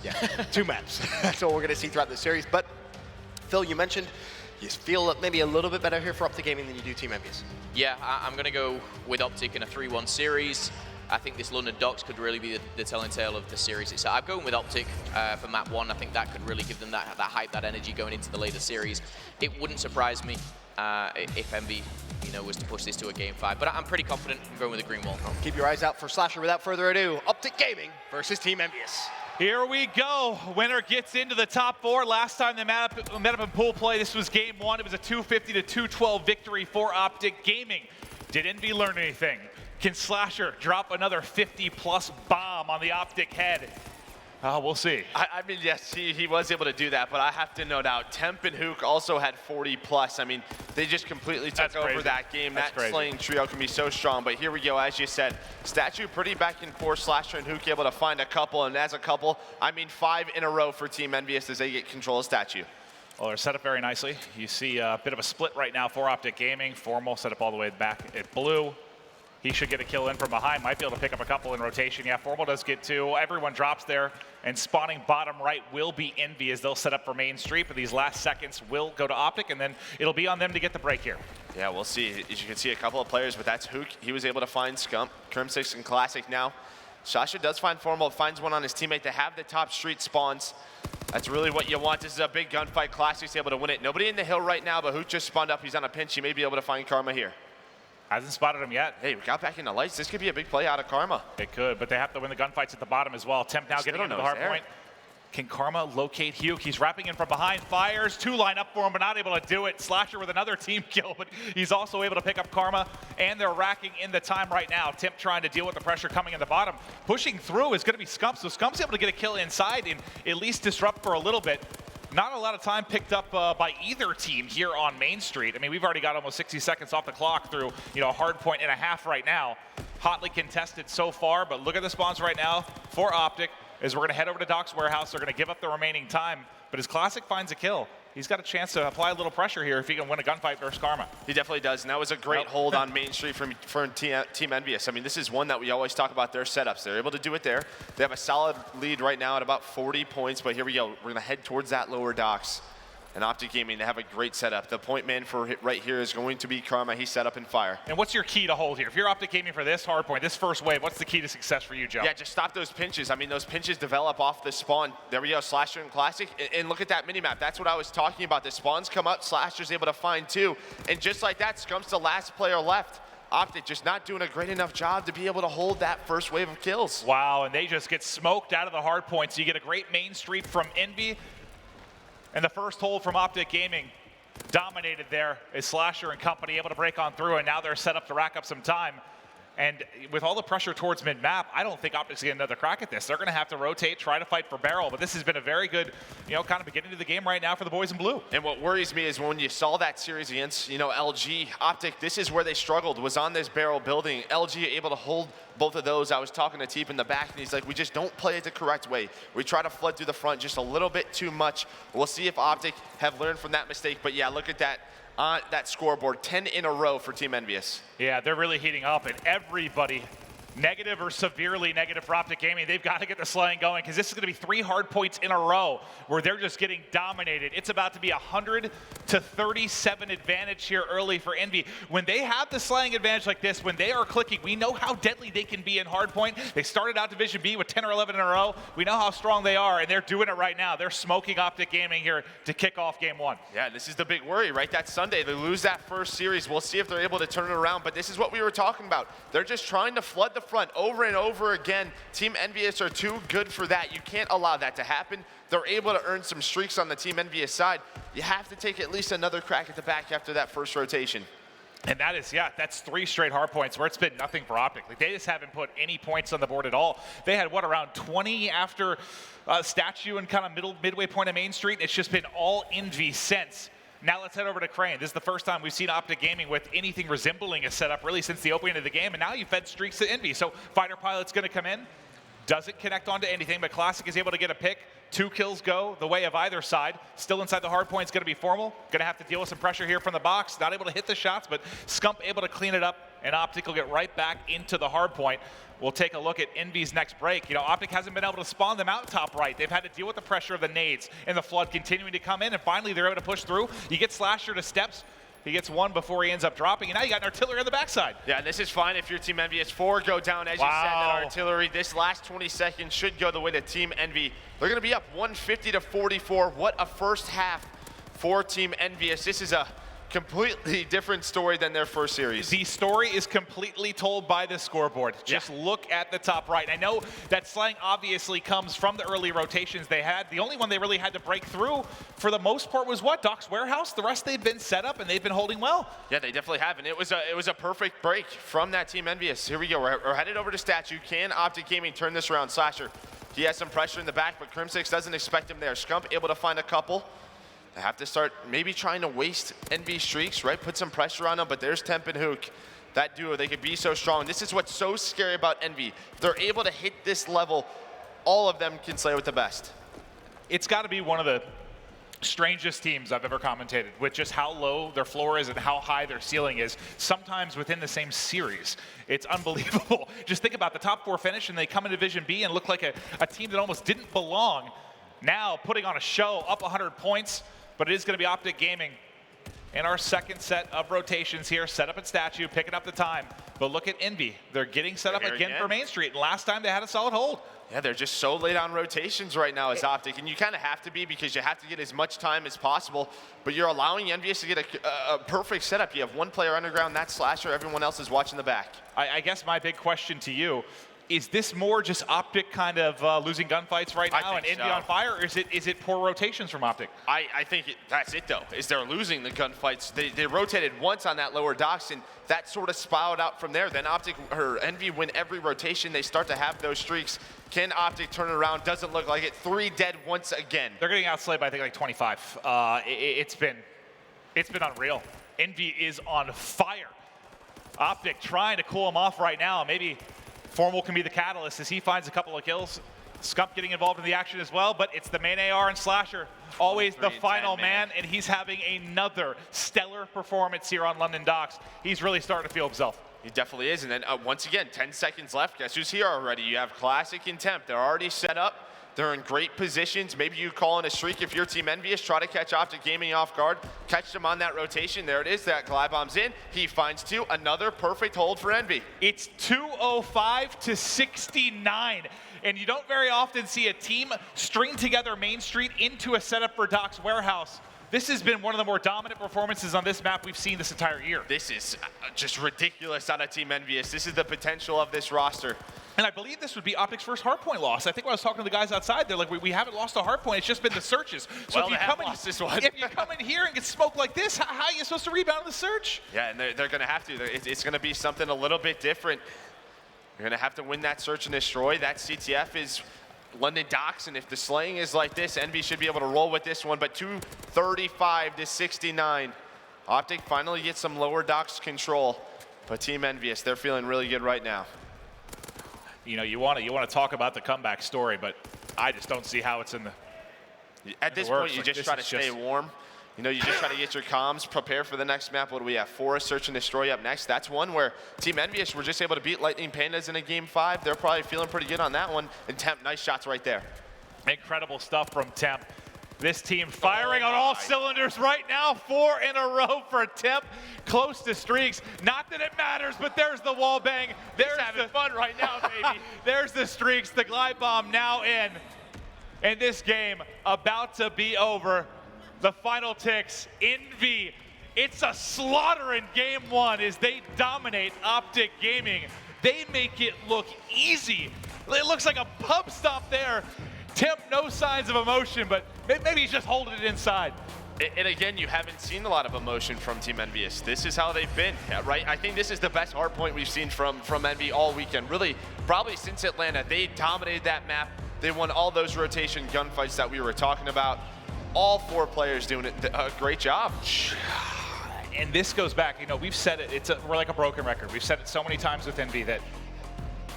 Yeah, 2 maps. That's what we're going to see throughout the series. But Phil, you mentioned you feel maybe a little bit better here for OpTic Gaming than you do Team EnVyUs. Yeah, I'm going to go with OpTic in a 3-1 series. I think this London Docks could really be the telling tale of the series itself. I'm going with OpTic for map 1. I think that could really give them that hype, that energy going into the later series. It wouldn't surprise me if Envy was to push this to a Game 5. But I'm pretty confident I'm going with the green wall. Keep your eyes out for Slasher. Without further ado, OpTic Gaming versus Team EnVyUs. Here we go. Winner gets into the top 4. Last time they met up in pool play, this was game 1. It was a 250-212 victory for OpTic Gaming. Did Envy learn anything? Can Slasher drop another 50-plus bomb on the OpTic head? We'll see. I mean, yes, he was able to do that, but I have to note out, Temp and Hook also had 40-plus. I mean, they just completely took over that game. That slaying trio can be so strong, but here we go, as you said. Statue pretty back and forth, Slasher and Hook able to find a couple, and as a couple, I mean 5 in a row for Team EnVyUs as they get control of Statue. Well, they're set up very nicely. You see a bit of a split right now for OpTic Gaming. Formal set up all the way back at blue. He should get a kill in from behind. Might be able to pick up a couple in rotation. Yeah, Formal does get 2. Everyone drops there. And spawning bottom right will be Envy as they'll set up for Main Street. But these last seconds will go to OpTic, and then it'll be on them to get the break here. Yeah, we'll see. As you can see, a couple of players, but that's Hook. He was able to find Scump. Kerm6 and Classic now. Sasha does find Formal, finds one on his teammate to have the top street spawns. That's really what you want. This is a big gunfight. Classic's able to win it. Nobody in the hill right now, but Hook just spawned up. He's on a pinch. He may be able to find Karma here. Hasn't spotted him yet. Hey, we got back in the lights. This could be a big play out of Karma. It could, but they have to win the gunfights at the bottom as well. Temp now getting into the hard point. Can Karma locate Hugh? He's wrapping in from behind, fires, 2 line up for him, but not able to do it. Slasher with another team kill, but he's also able to pick up Karma, and they're racking in the time right now. Temp trying to deal with the pressure coming in the bottom. Pushing through is going to be Scump, so Scump's able to get a kill inside and at least disrupt for a little bit. Not a lot of time picked up by either team here on Main Street. I mean, we've already got almost 60 seconds off the clock through, a hard point and a half right now. Hotly contested so far, but look at the spawns right now for OpTic as we're going to head over to Doc's Warehouse. They're going to give up the remaining time, but as Classic finds a kill, he's got a chance to apply a little pressure here if he can win a gunfight versus Karma. He definitely does, and that was a great hold on Main Street for Team EnVyUs. I mean, this is one that we always talk about their setups. They're able to do it there. They have a solid lead right now at about 40 points, but here we go. We're going to head towards that lower Docks. And OpTic Gaming, they have a great setup. The point man for right here is going to be Karma. He's set up in fire. And what's your key to hold here? If you're OpTic Gaming for this hard point, this first wave, what's the key to success for you, Joe? Yeah, just stop those pinches. I mean, those pinches develop off the spawn. There we go, Slasher and Classic. And look at that minimap. That's what I was talking about. The spawns come up, Slasher's able to find 2. And just like that, Scump's the last player left. OpTic just not doing a great enough job to be able to hold that first wave of kills. Wow, and they just get smoked out of the hard point. So you get a great Main Street from Envy. And the first hold from OpTic Gaming dominated there is Slasher and company able to break on through, and now they're set up to rack up some time. And with all the pressure towards mid-map, I don't think OpTic's getting another crack at this. They're going to have to rotate, try to fight for barrel, but this has been a very good, kind of beginning to the game right now for the boys in blue. And what worries me is when you saw that series against, LG, OpTic, this is where they struggled, was on this barrel building. LG able to hold both of those. I was talking to Teep in the back, and he's like, we just don't play it the correct way. We try to flood through the front just a little bit too much. We'll see if OpTic have learned from that mistake, but yeah, look at that. That scoreboard, 10 in a row for Team EnVyUs. Yeah, they're really heating up, and everybody negative or severely negative for OpTic Gaming. They've got to get the slaying going because this is going to be 3 hard points in a row where they're just getting dominated. It's about to be 100-37 advantage here early for Envy. When they have the slaying advantage like this, when they are clicking, we know how deadly they can be in hard point. They started out Division B with 10 or 11 in a row. We know how strong they are, and they're doing it right now. They're smoking OpTic Gaming here to kick off game 1. Yeah, this is the big worry, right? That Sunday, they lose that first series. We'll see if they're able to turn it around, but this is what we were talking about. They're just trying to flood the front over and over again. Team EnVyUs are too good for that. You can't allow that to happen. They're able to earn some streaks on the Team EnVyUs side. You have to take at least another crack at the back after that first rotation. And that is, that's 3 straight hard points where it's been nothing for OpTic. Like, they just haven't put any points on the board at all. They had, around 20 after Statue and kind of midway point of Main Street. It's just been all Envy since. Now let's head over to Crane. This is the first time we've seen OpTic Gaming with anything resembling a setup really since the opening of the game, and now you fed streaks to Envy. So Fighter Pilot's going to come in, doesn't connect onto anything, but Classic is able to get a pick. 2 kills go the way of either side. Still inside the hard point is going to be Formal. Going to have to deal with some pressure here from the box. Not able to hit the shots, but Scump able to clean it up. and OpTic will get right back into the hard point. We'll take a look at EnVy's next break. You know, OpTic hasn't been able to spawn them out top right. They've had to deal with the pressure of the nades and the flood continuing to come in, and finally they're able to push through. You get Slasher to steps. He gets one before he ends up dropping, and now you got an artillery on the backside. Yeah, and this is fine if your Team EnVyUs 4 go down. As you said, that artillery, this last 20 seconds should go the way to Team Envy. They're going to be up 150 to 44. What a first half for Team EnVyUs. This is a completely different story than their first series. The story is completely told by the scoreboard. Just look at the top right. I know that slang obviously comes from the early rotations they had. The only one they really had to break through for the most part was what? Doc's Warehouse. The rest they've been set up and they've been holding well. Yeah, they definitely have, and it was a perfect break from that Team EnVyUs. Here we go. We're headed over to Statue. Can OpTic Gaming turn this around? Slasher, he has some pressure in the back, but Crimsix doesn't expect him there. Scump able to find a couple. They have to start maybe trying to waste Envy streaks, right? Put some pressure on them, but there's Temp and Hook. That duo, they could be so strong. This is what's so scary about Envy. If they're able to hit this level, all of them can slay with the best. It's got to be one of the strangest teams I've ever commentated, with just how low their floor is and how high their ceiling is, sometimes within the same series. It's unbelievable. Just think about the top 4 finish, and they come in Division B and look like a team that almost didn't belong. Now putting on a show, up 100 points. But it is going to be OpTic Gaming in our second set of rotations here, set up at Statue, picking up the time. But look at Envy. They're getting set up again for Main Street. And last time they had a solid hold. Yeah, they're just so late on rotations right now as OpTic. And you kind of have to be, because you have to get as much time as possible. But you're allowing EnVyUs to get a perfect setup. You have one player underground, that's Slasher. Everyone else is watching the back. I guess my big question to you, is this more just OpTic kind of losing gunfights right now and Envy on fire, or is it poor rotations from OpTic? I think that's it, though, is they're losing the gunfights. They rotated once on that lower docks, and that sort of spiraled out from there. Then OpTic, or Envy, win every rotation. They start to have those streaks. Can OpTic turn it around? Doesn't look like it. 3 dead once again. They're getting outslayed by, I think, like 25. It's been unreal. Envy is on fire. OpTic trying to cool them off right now. Maybe Formal can be the catalyst as he finds a couple of kills. Scump getting involved in the action as well, but it's the main AR and Slasher, always the final man, and he's having another stellar performance here on London Docks. He's really starting to feel himself. He definitely is, and then once again, 10 seconds left. Guess who's here already? You have Classic and Temp. They're already set up. They're in great positions. Maybe you call in a streak if you're Team EnVyUs. Try to catch OpTic Gaming off guard. Catch them on that rotation. There it is. That glide bomb's in. He finds 2. Another perfect hold for Envy. It's 205 to 69. And you don't very often see a team string together Main Street into a setup for Doc's Warehouse. This has been one of the more dominant performances on this map we've seen this entire year. This is just ridiculous out of Team EnVyUs. This is the potential of this roster. And I believe this would be OpTic's first hardpoint loss. I think when I was talking to the guys outside, they're like, we haven't lost a hardpoint. It's just been the searches. So well, if you come in here and get smoked like this, how are you supposed to rebound the search? Yeah, and they're going to have to. It's going to be something a little bit different. You're going to have to win that search and destroy. That CTF is London Docks, and if the slaying is like this, Envy should be able to roll with this one. But 235 to 69. OpTic finally gets some lower docks control. But Team EnVyUs, they're feeling really good right now. You know, you want to talk about the comeback story, but I just don't see how it's in the. At this point, you just try to stay warm. You know, you just try to get your comms, prepare for the next map. What do we have? Forest, Search and Destroy up next. That's one where Team EnVyUs were just able to beat Lightning Pandas in a Game 5. They're probably feeling pretty good on that one. And Temp, nice shots right there. Incredible stuff from Temp. This team firing on all cylinders right now. 4 in a row for Temp. Close to streaks. Not that it matters, but there's the wall bang. There's having fun right now, baby. There's the streaks. The glide bomb now in. And this game about to be over. The final ticks. Envy. It's a slaughter in Game 1 as they dominate OpTic Gaming. They make it look easy. It looks like a pub stop there. Temp, no signs of emotion, but maybe he's just holding it inside. And again, you haven't seen a lot of emotion from Team EnVyUs. This is how they've been, right? I think this is the best hardpoint we've seen from Envy all weekend. Really, probably since Atlanta. They dominated that map. They won all those rotation gunfights that we were talking about. All 4 players doing a great job. And this goes back, you know, we've said it, we're like a broken record. We've said it so many times with Envy that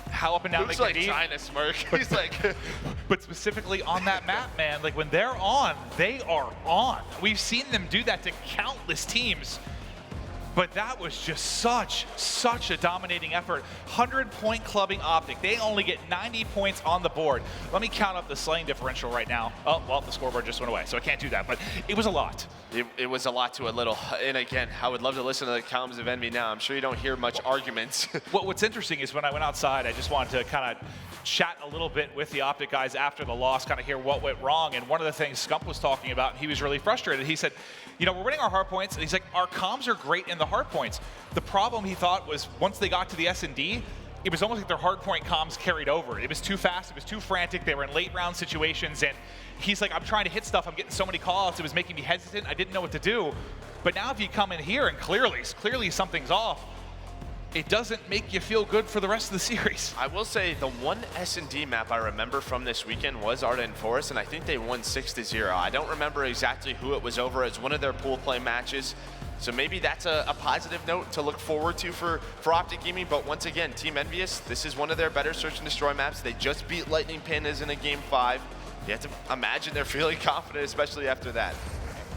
how up and down they can be. He's like trying to smirk. He's like, but specifically on that map, man, like when they're on, they are on. We've seen them do that to countless teams. But that was just such a dominating effort. 100-point clubbing OpTic. They only get 90 points on the board. Let me count up the slaying differential right now. Oh, well, the scoreboard just went away, so I can't do that, but it was a lot. It was a lot to a little. And again, I would love to listen to the comments of Envy now. I'm sure you don't hear much arguments. What's interesting is when I went outside, I just wanted to kind of chat a little bit with the OpTic guys after the loss, kind of hear what went wrong. And one of the things Scump was talking about, and he was really frustrated. He said, you know, we're winning our hard points, and he's like, our comms are great in the hard points. The problem, he thought, was once they got to the S&D, it was almost like their hard point comms carried over. It was too fast, it was too frantic, they were in late round situations, and he's like, I'm trying to hit stuff, I'm getting so many calls, it was making me hesitant, I didn't know what to do. But now if you come in here and clearly something's off, it doesn't make you feel good for the rest of the series. I will say the one S&D map I remember from this weekend was Arden Forest, and I think they won 6-0. I don't remember exactly who it was over. It's one of their pool play matches. So maybe that's a positive note to look forward to for OpTic Gaming. But once again, Team EnVyUs, this is one of their better search and destroy maps. They just beat Lightning Pandas in a Game 5. You have to imagine they're feeling confident, especially after that.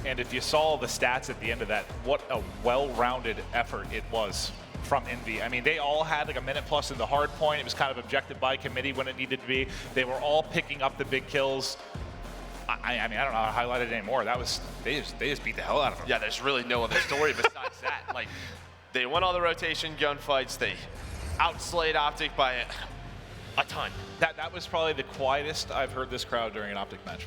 And if you saw the stats at the end of that, what a well-rounded effort it was from Envy. I mean, they all had like a minute plus in the hard point. It was kind of objective by committee when it needed to be. They were all picking up the big kills. I mean, I don't know how to highlight it anymore. That was, they just beat the hell out of them. Yeah, there's really no other story besides that. Like, they won all the rotation gunfights. They outslayed OpTic by a ton. That was probably the quietest I've heard this crowd during an OpTic match.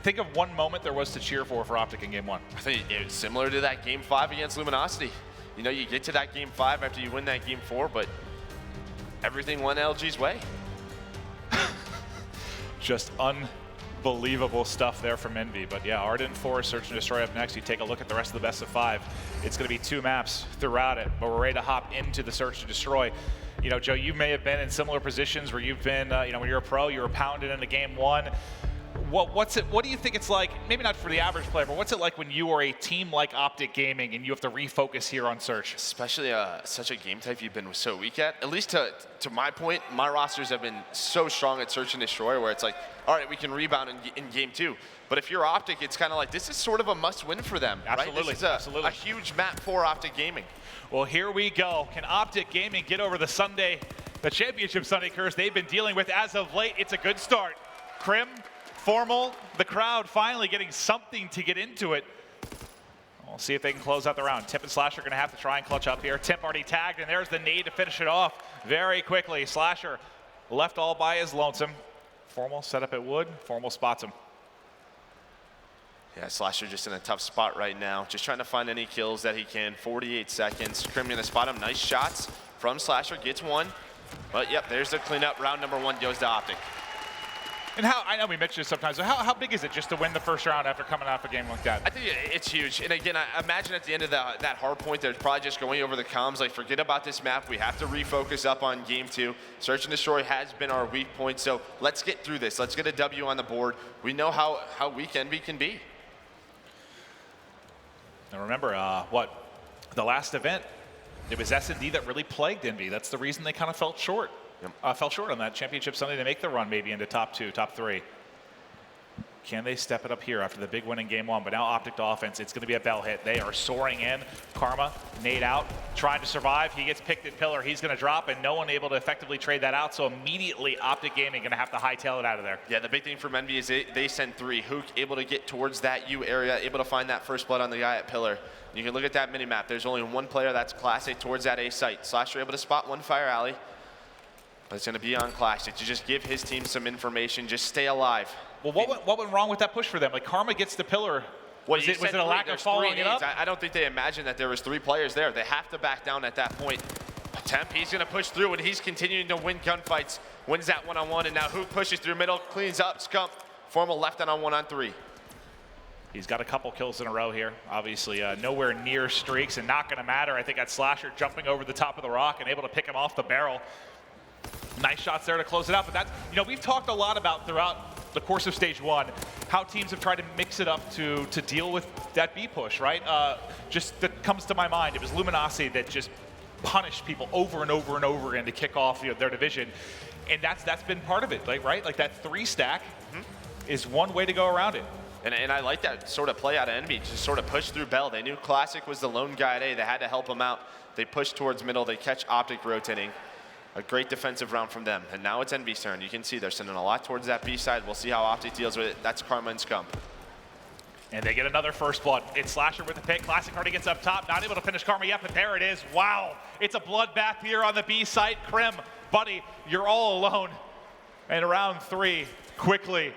Think of one moment there was to cheer for OpTic in Game 1. I think it was similar to that Game 5 against Luminosity. You know, you get to that Game 5 after you win that Game 4, but everything went LG's way. Just unbelievable stuff there from Envy. But yeah, Arden Forest, Search and Destroy up next. You take a look at the rest of the best of 5. It's going to be 2 maps throughout it, but we're ready to hop into the Search and Destroy. You know, Joe, you may have been in similar positions where you've been, you know, when you're a pro, you were pounded into Game 1. What do you think it's like, maybe not for the average player, but what's it like when you are a team like OpTic Gaming and you have to refocus here on Search? Especially such a game type you've been so weak at least to my point, my rosters have been so strong at Search and Destroy where it's like, all right, we can rebound in Game 2. But if you're OpTic, it's kind of like, this is sort of a must-win for them, Absolutely. Right? This is a huge map for OpTic Gaming. Well, here we go. Can OpTic Gaming get over the championship Sunday curse they've been dealing with as of late? It's a good start. Krim, Formal, the crowd finally getting something to get into it. We'll see if they can close out the round. Tip and Slasher are going to have to try and clutch up here. Tip already tagged, and there's the nade to finish it off very quickly. Slasher left all by his lonesome. Formal set up at wood. Formal spots him. Yeah, Slasher just in a tough spot right now. Just trying to find any kills that he can. 48 seconds. Krim going to spot him. Nice shots from Slasher. Gets one. But, yep, there's the cleanup. Round number 1 goes to OpTic. And I know we mention this sometimes, but how big is it just to win the first round after coming out of a game like that? I think it's huge. And again, I imagine at the end of that hard point, they're probably just going over the comms, like, forget about this map. We have to refocus up on Game 2. Search and Destroy has been our weak point, so let's get through this. Let's get a W on the board. We know how weak Envy can be. And remember, the last event, it was S&D that really plagued Envy. That's the reason they kind of fell short. Fell short on that championship Sunday to make the run maybe into top 2, top 3. Can they step it up here after the big win in Game 1? But now OpTic offense, it's going to be a bell hit. They are soaring in. Karma, nade out, trying to survive. He gets picked at pillar. He's going to drop, and no one able to effectively trade that out. So immediately, OpTic Gaming going to have to hightail it out of there. Yeah, the big thing from Envy is they send 3. Hook able to get towards that U area, able to find that first blood on the guy at pillar. You can look at that mini-map. There's only one player that's classic towards that A site. Slasher able to spot one fire alley. But it's going to be on Classic to just give his team some information, just stay alive. Well, what went wrong with that push for them? Like, Karma gets the pillar. Was it a lack of following it up? I don't think they imagined that there was 3 players there. They have to back down at that point. Temp, he's going to push through, and he's continuing to win gunfights. Wins that one-on-one, and now Hook pushes through middle, cleans up, Scump. Formal left on 1-on-3. He's got a couple kills in a row here. Obviously, nowhere near streaks, and not going to matter. I think that Slasher jumping over the top of the rock and able to pick him off the barrel. Nice shots there to close it out, but that's, you know, we've talked a lot about throughout the course of stage 1, how teams have tried to mix it up to deal with that B push, right? Just that comes to my mind. It was Luminosity that just punished people over and over and over again to kick off, you know, their division, and that's been part of it, like, right? Like that 3 stack is one way to go around it. And I like that sort of play out of Envy, just sort of push through Bell. They knew Classic was the lone guy at A. They had to help him out. They push towards middle. They catch OpTic rotating. A great defensive round from them. And now it's Envy's turn. You can see they're sending a lot towards that B side. We'll see how OpTic deals with it. That's Karma and Scump. And they get another first blood. It's Slasher with the pick. Classic already gets up top. Not able to finish Karma yet, but there it is. Wow. It's a bloodbath here on the B site. Krim, buddy, you're all alone. And around 3, quickly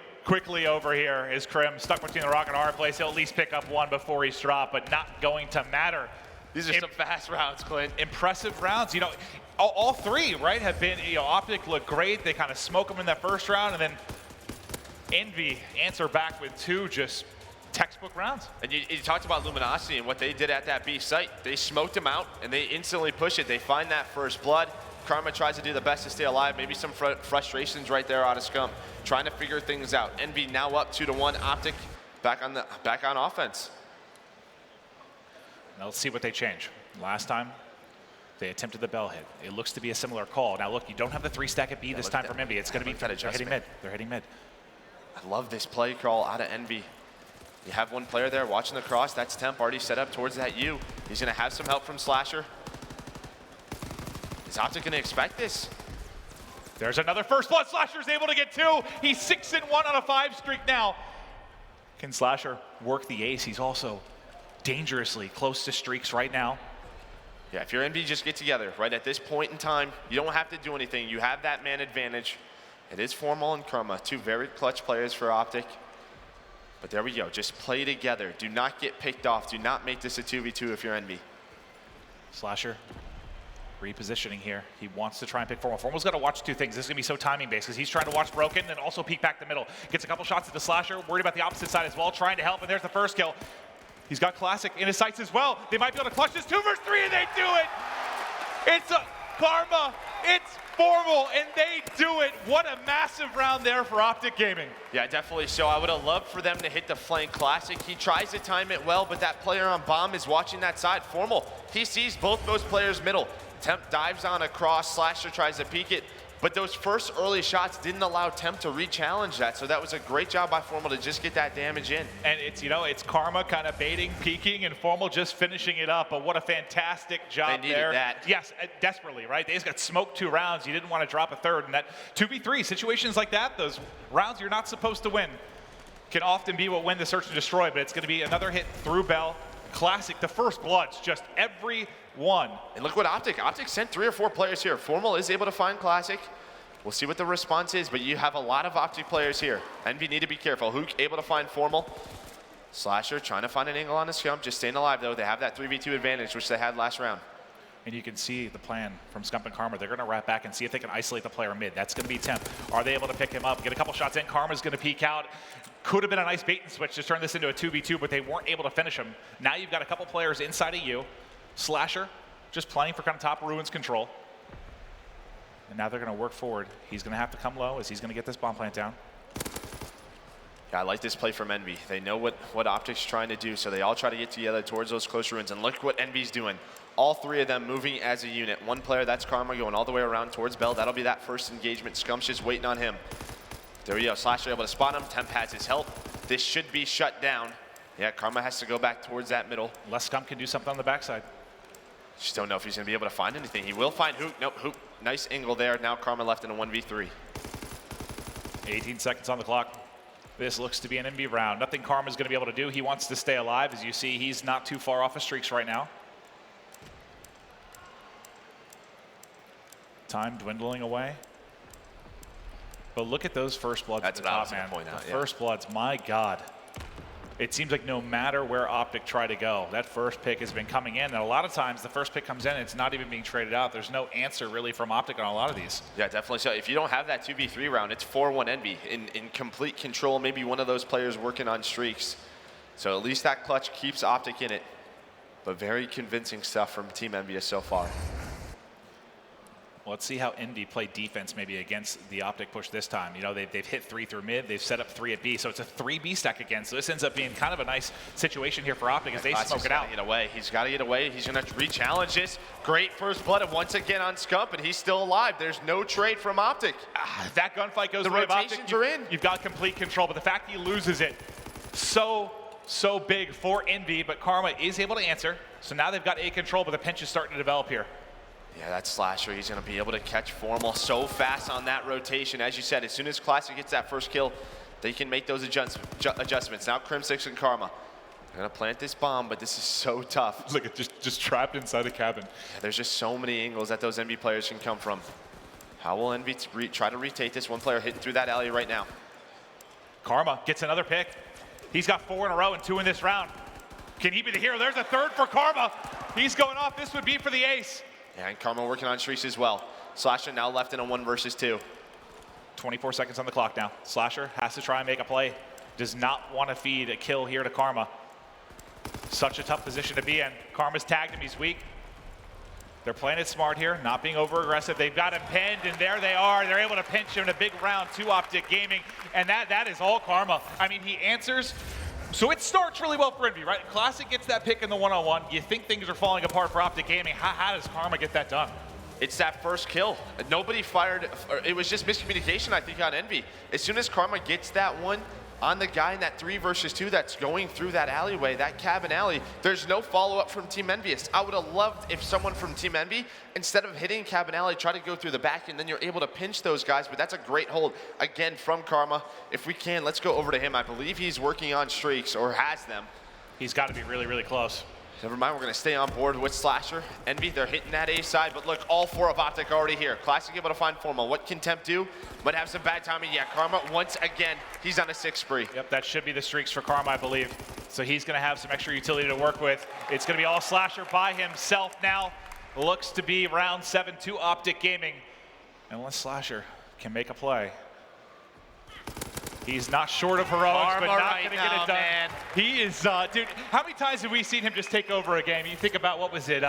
over here is Krim. Stuck between the rock and a hard place. He'll at least pick up one before he's dropped, but not going to matter. These are some fast rounds, Clint. Impressive rounds. You know, all 3, right, have been, you know, OpTic looked great. They kind of smoke them in that first round, and then Envy answer back with 2 just textbook rounds. And you talked about Luminosity and what they did at that B site. They smoked him out, and they instantly push it. They find that first blood. Karma tries to do the best to stay alive. Maybe some frustrations right there out of Scump, trying to figure things out. Envy now up 2-1. OpTic back on offense. Now let's see what they change. Last time, they attempted the Bell hit. It looks to be a similar call. Now look, you don't have the 3 stack at B this time from Envy. It's going to be, they're hitting mid. They're hitting mid. I love this play crawl out of Envy. You have one player there watching the cross. That's Temp already set up towards that U. He's going to have some help from Slasher. Is OpTic going to expect this? There's another first blood. Slasher's able to get 2. He's 6-1 on a 5 streak now. Can Slasher work the ace? He's also dangerously close to streaks right now. Yeah, if you're Envy, just get together. Right at this point in time, you don't have to do anything. You have that man advantage. It is Formal and Chroma, 2 very clutch players for OpTic. But there we go. Just play together. Do not get picked off. Do not make this a 2v2 if you're Envy. Slasher repositioning here. He wants to try and pick Formal. Formal's got to watch 2 things. This is going to be so timing based because he's trying to watch Broken and also peek back the middle. Gets a couple shots at the Slasher. Worried about the opposite side as well. Trying to help, and there's the first kill. He's got Classic in his sights as well. They might be able to clutch this 2 versus 3, and they do it. It's a Karma. It's Formal, and they do it. What a massive round there for OpTic Gaming. Yeah, definitely so. I would have loved for them to hit the flank Classic. He tries to time it well, but that player on bomb is watching that side. Formal, he sees both those players middle. Temp dives on across, Slasher tries to peek it, but those first early shots didn't allow Temp to re-challenge that, so that was a great job by Formal to just get that damage in. And it's, you know, it's Karma kind of baiting, peeking, and Formal just finishing it up, but what a fantastic job they needed there. That. Yes, desperately, right? They just got smoked 2 rounds. You didn't want to drop a 3rd, and that 2v3, situations like that, those rounds you're not supposed to win, can often be what win the search and destroy, but it's going to be another hit through Bell. Classic, the first bloods, just every one. And look what OpTic sent 3 or 4 players here. Formal is able to find Classic. We'll see what the response is, but you have a lot of OpTic players here. Envy need to be careful. Hook able to find Formal. Slasher trying to find an angle on the Scump, just staying alive though. They have that 3v2 advantage, which they had last round. And you can see the plan from Scump and Karma. They're going to wrap back and see if they can isolate the player mid. That's going to be Temp. Are they able to pick him up? Get a couple shots in. Karma's going to peek out. Could have been a nice bait and switch to turn this into a 2v2, but they weren't able to finish him. Now you've got a couple players inside of you. Slasher just playing for kind of top Ruins control. And now they're going to work forward. He's going to have to come low as he's going to get this bomb plant down. Yeah, I like this play from Envy. They know what OpTic's trying to do, so they all try to get together towards those close ruins. And look what Envy's doing. All 3 of them moving as a unit. One player, that's Karma, going all the way around towards Bell. That'll be that first engagement. Scump's just waiting on him. There we go. Slasher able to spot him. Temp has his help. This should be shut down. Yeah, Karma has to go back towards that middle. Unless Scump can do something on the backside. Just don't know if he's going to be able to find anything. He will find Hook. Nope, Hook. Nice angle there. Now Karma left in a 1v3. 18 seconds on the clock. This looks to be an Envy round. Nothing Karma's going to be able to do. He wants to stay alive. As you see, he's not too far off of streaks right now. Time dwindling away. But look at those first bloods at the top, man. The first bloods, my God. It seems like no matter where OpTic try to go, that first pick has been coming in. And a lot of times the first pick comes in and it's not even being traded out. There's no answer really from OpTic on a lot of these. Yeah, definitely. So if you don't have that 2v3 round, it's 4-1 Envy in complete control. Maybe one of those players working on streaks. So at least that clutch keeps OpTic in it. But very convincing stuff from Team EnVyUs so far. Well, let's see how Envy play defense maybe against the OpTic push this time. You know, they've hit 3 through mid. They've set up 3 at B. So it's a 3B stack again. So this ends up being kind of a nice situation here for OpTic as they smoke it out. He's got to get away. He's going to re-challenge this. Great first blood and once again on Scump, and he's still alive. There's no trade from OpTic. That gunfight goes the the way of OpTic. rotations are in. You've got complete control, but the fact he loses it so big for Envy, but Karma is able to answer. So now they've got A control, but the pinch is starting to develop here. Yeah, that Slasher, he's going to be able to catch Formal so fast on that rotation. As you said, as soon as Classic gets that first kill, they can make those adjustments. Now Crimsix and Karma. They're going to plant this bomb, but this is so tough. Look at just trapped inside the cabin. Yeah, there's just so many angles that those Envy players can come from. How will Envy try to retake this? One player hitting through that alley right now. Karma gets another pick. He's got 4 in a row and 2 in this round. Can he be the hero? There's a third for Karma. He's going off. This would be for the ace. Yeah, and Karma working on streaks as well. Slasher now left in a 1 versus 2. 24 seconds on the clock now. Slasher has to try and make a play. Does not want to feed a kill here to Karma. Such a tough position to be in. Karma's tagged him. He's weak. They're playing it smart here, not being over-aggressive. They've got him pinned, and there they are. They're able to pinch him in a big round, 2 OpTic Gaming, and that is all Karma. I mean, he answers. So it starts really well for Envy, right? Classic gets that pick in the one-on-one. You think things are falling apart for OpTic Gaming. How does Karma get that done? It's that first kill. Nobody fired. It was just miscommunication, I think, on Envy. As soon as Karma gets that one on the guy in that 3 versus 2 that's going through that alleyway, that cabin alley, there's no follow-up from Team EnVyUs. I would have loved if someone from Team Envy, instead of hitting cabin alley, try to go through the back, and then you're able to pinch those guys, but that's a great hold, again, from Karma. If we can, let's go over to him. I believe he's working on streaks, or has them. He's got to be really, really close. Never mind, we're going to stay on board with Slasher. Envy, they're hitting that A side, but look, all 4 of OpTic already here. Classic able to find Formal. What can Temp do? Might have some bad timing. Yeah, Karma, once again, he's on a 6 spree. Yep, that should be the streaks for Karma, I believe. So he's going to have some extra utility to work with. It's going to be all Slasher by himself now. Looks to be round 7 to OpTic Gaming. Unless Slasher can make a play. He's not short of heroics, but not right going to now, get it done. man. He is, dude, how many times have we seen him just take over a game? You think about, what was it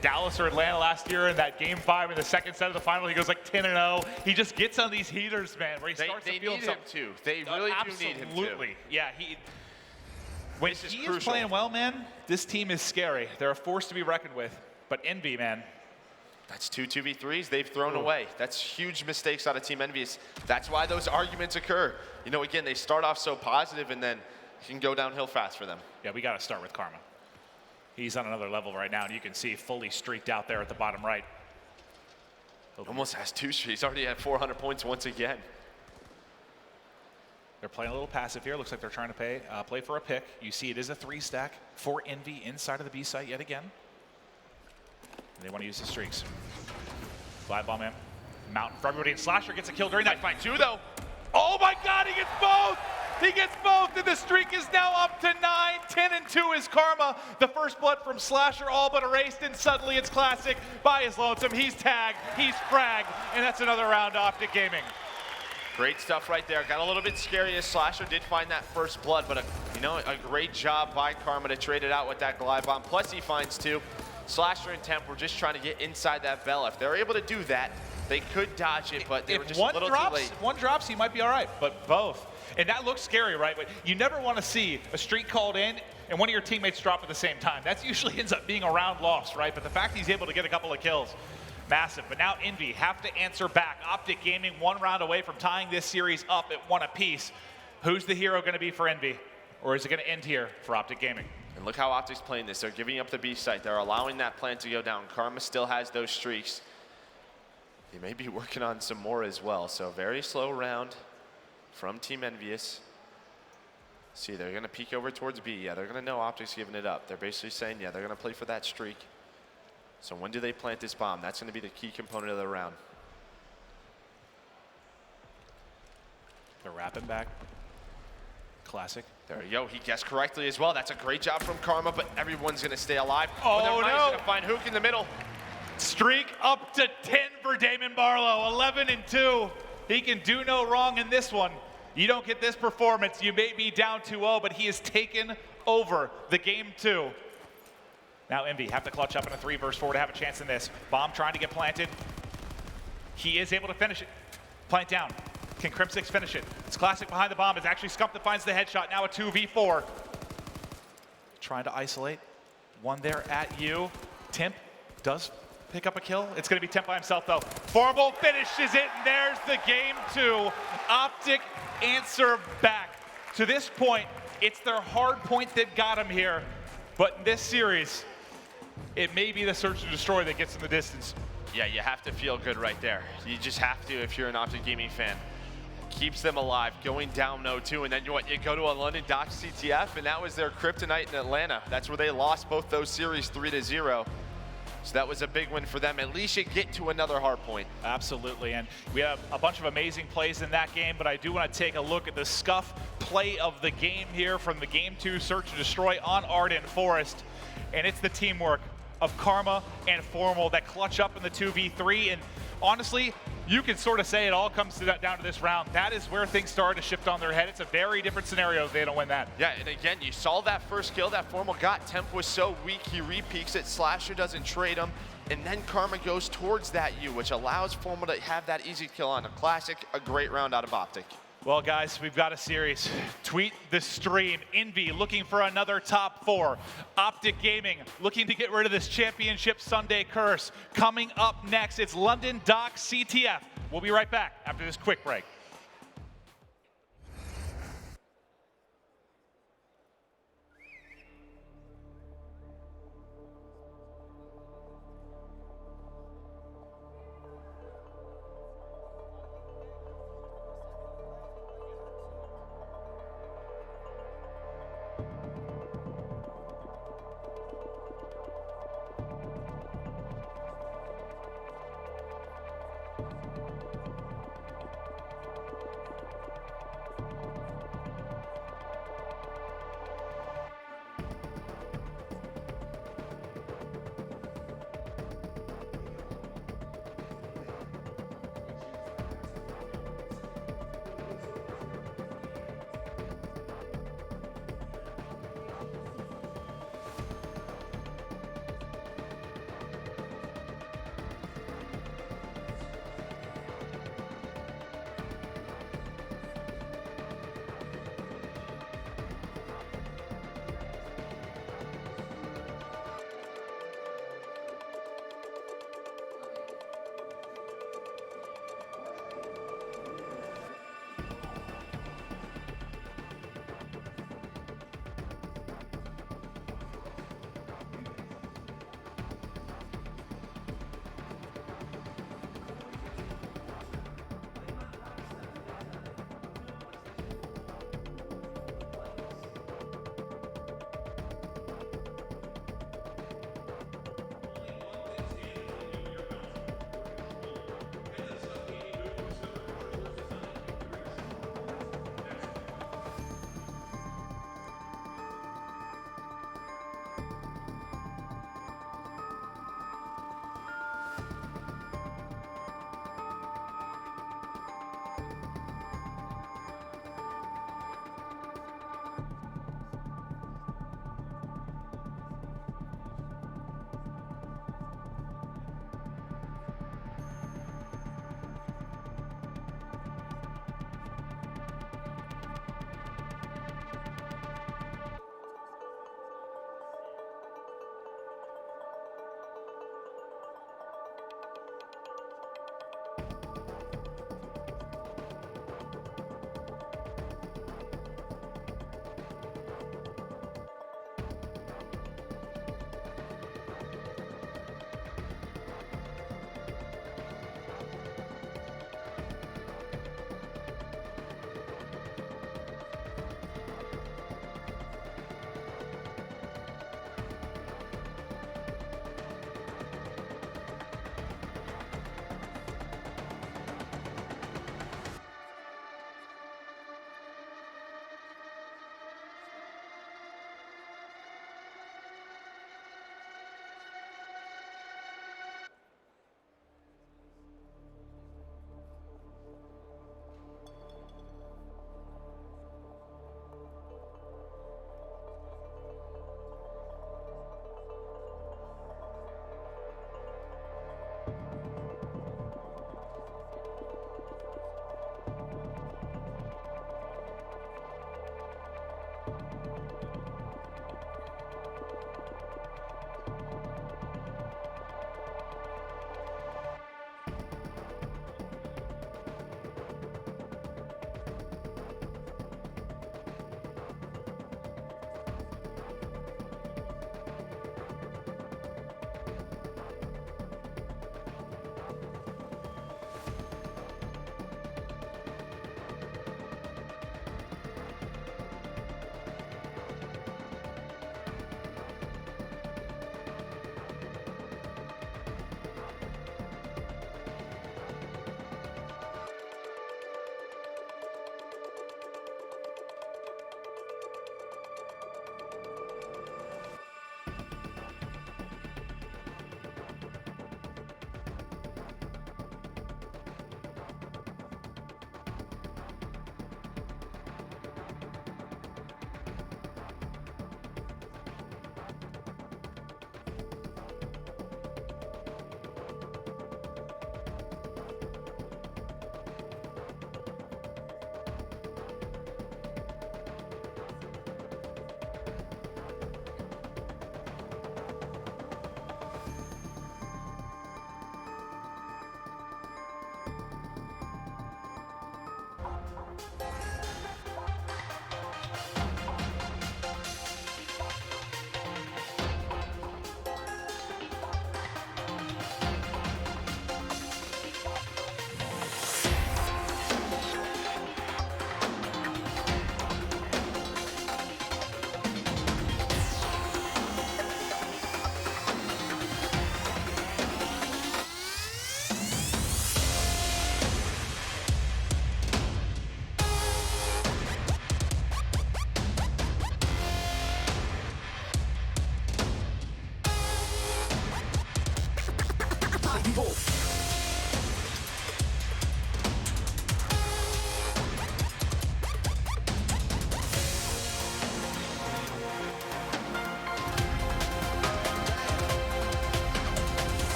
Dallas or Atlanta last year in that game 5 in the second set of the final? He goes like 10-0. He just gets on these heaters, man, where he starts to feel himself. They really do need him to. Absolutely, yeah. When This is he crucial. is playing well, man, this team is scary. They're a force to be reckoned with. But Envy, man, That's 2 2v3s they've thrown away. That's huge mistakes out of Team EnVyUs. That's why those arguments occur. You know, again, they start off so positive and then it can go downhill fast for them. yeah, we got to start with Karma. He's on another level right now, and you can see fully streaked out there at the bottom right. Almost has 2 streaks. He's already at 400 points once again. They're playing a little passive here. Looks like they're trying to play for a pick. You see it is a 3-stack for Envy inside of the B site yet again. They want to use the streaks. Glide bomb in. Mountain for everybody, and Slasher gets a kill during that fight too, though. Oh my God, he gets both! He gets both, and the streak is now up to 9. 10-2 is Karma. The first blood from Slasher all but erased, and suddenly it's Classic by his lonesome. He's tagged, he's fragged, and that's another round OpTic Gaming. Great stuff right there. Got a little bit scary as Slasher did find that first blood, but a great job by Karma to trade it out with that glide bomb. Plus he finds 2. Slasher and Temp were just trying to get inside that bell. If they're able to do that, they could dodge it, but they were just a little too late. If one drops, he might be all right, but both. And that looks scary, right? But you never want to see a streak called in and one of your teammates drop at the same time. That usually ends up being a round loss, right? But the fact he's able to get a couple of kills, massive. But now Envy have to answer back. OpTic Gaming 1 round away from tying this series up at 1 apiece. Who's the hero going to be for Envy? Or is it going to end here for OpTic Gaming? And look how OpTic's playing this. They're giving up the B site. They're allowing that plan to go down. Karma still has those streaks. He may be working on some more as well. So very slow round from Team EnVyUs. See, they're going to peek over towards B. Yeah, they're going to know OpTic's giving it up. They're basically saying, yeah, they're going to play for that streak. So when do they plant this bomb? That's going to be the key component of the round. They're wrapping back. Classic. There you go. He guessed correctly as well. That's a great job from Karma, but everyone's going to stay alive. Oh, no. He's no. going to find Hook in the middle. Streak up to 10 for Damon Barlow, 11-2. He can do no wrong in this one. You don't get this performance, you may be down 2-0, but he has taken over the game 2. Now Envy have to clutch up in a 3 versus 4 to have a chance in this. Bomb trying to get planted. He is able to finish it. Plant down. Can Crimsix finish it? It's Classic behind the bomb. It's actually Scump that finds the headshot. Now a 2v4. Trying to isolate. One there at you. Temp does pick up a kill. It's going to be Temp by himself, though. Formal finishes it, and there's the game 2. OpTic answer back. To this point, It's their hard point that got them here. But in this series, it may be the search and destroy that gets them the distance. Yeah, you have to feel good right there. You just have to if you're an OpTic Gaming fan. Keeps them alive, going down 0-2, and then you go to a London Docks CTF, and that was their kryptonite in Atlanta. That's where they lost both those series 3-0. So that was a big win for them. At least you get to another hard point. Absolutely, and we have a bunch of amazing plays in that game, but I do want to take a look at the scuff play of the game here from the Game 2 Search and Destroy on Arden Forest. And it's the teamwork of Karma and Formal that clutch up in the 2v3. And honestly, you can sort of say it all comes down to this round. That is where things started to shift on their head. It's a very different scenario if they don't win that. Yeah, and again, you saw that first kill that Formal got. Temp was so weak, he re-peeks it. Slasher doesn't trade him. And then Karma goes towards that U, which allows Formal to have that easy kill on a classic, a great round out of OpTic. Well, guys, we've got a series. Tweet the stream. Envy looking for another top 4. OpTic Gaming looking to get rid of this championship Sunday curse. Coming up next, it's London Docks CTF. We'll be right back after this quick break.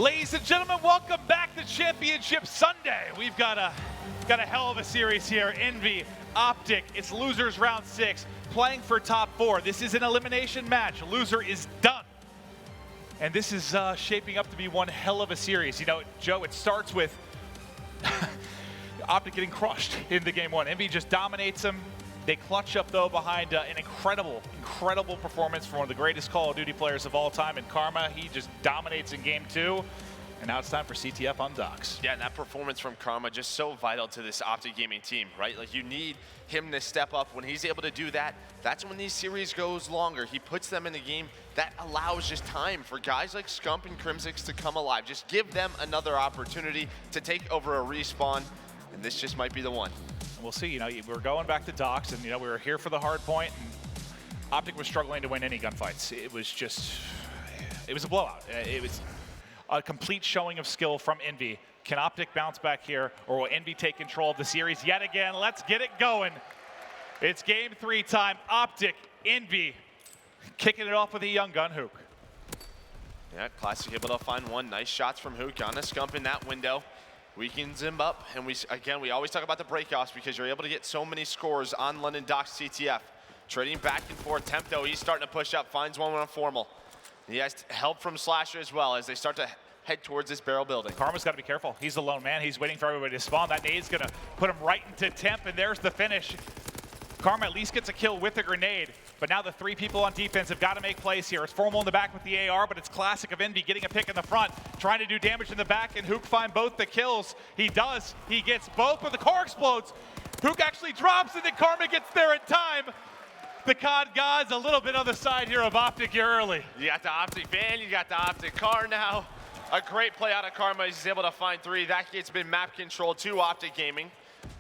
Ladies and gentlemen, welcome back to Championship Sunday. We've got a hell of a series here. Envy, OpTic, it's losers round 6, playing for top 4. This is an elimination match. Loser is done. And this is shaping up to be one hell of a series. You know, Joe, it starts with OpTic getting crushed in the game 1. Envy just dominates them. They clutch up, though, behind an incredible performance from one of the greatest Call of Duty players of all time in Karma. He just dominates in game 2. And now it's time for CTF on docks. Yeah, and that performance from Karma just so vital to this OpTic Gaming team, right? Like, you need him to step up. When he's able to do that, that's when these series goes longer. He puts them in the game. That allows just time for guys like Scump and Crimsix to come alive. Just give them another opportunity to take over a respawn, and this just might be the one. We'll see. You know, we're going back to docks, and, you know, we were here for the hard point, and OpTic was struggling to win any gunfights. It was a blowout. It was a complete showing of skill from Envy. Can OpTic bounce back here, or will Envy take control of the series yet again? Let's get it going. It's game 3 time. OpTic, Envy, kicking it off with a young gun, Hook. Yeah, Classic able to find one. Nice shots from Hook on a Scump in that window. Weakens him up, and we always talk about the breakoffs because you're able to get so many scores on London Docks CTF. Trading back and forth. Tempto, he's starting to push up, finds one on Formal. He has help from Slasher as well as they start to head towards this barrel building. Karma's got to be careful. He's the lone man. He's waiting for everybody to spawn. That nade's going to put him right into Temp, and there's the finish. Karma at least gets a kill with a grenade, but now the 3 people on defense have got to make plays here. It's Formal in the back with the AR, but it's Classic of Envy getting a pick in the front, trying to do damage in the back, and Hook find both the kills. He does. He gets both, but the car explodes. Hook actually drops, and then Karma gets there in time. The COD gods a little bit on the side here of OpTic here early. You got the OpTic van, you got the OpTic car now. A great play out of Karma. He's able to find 3. That gets been map controlled to OpTic Gaming.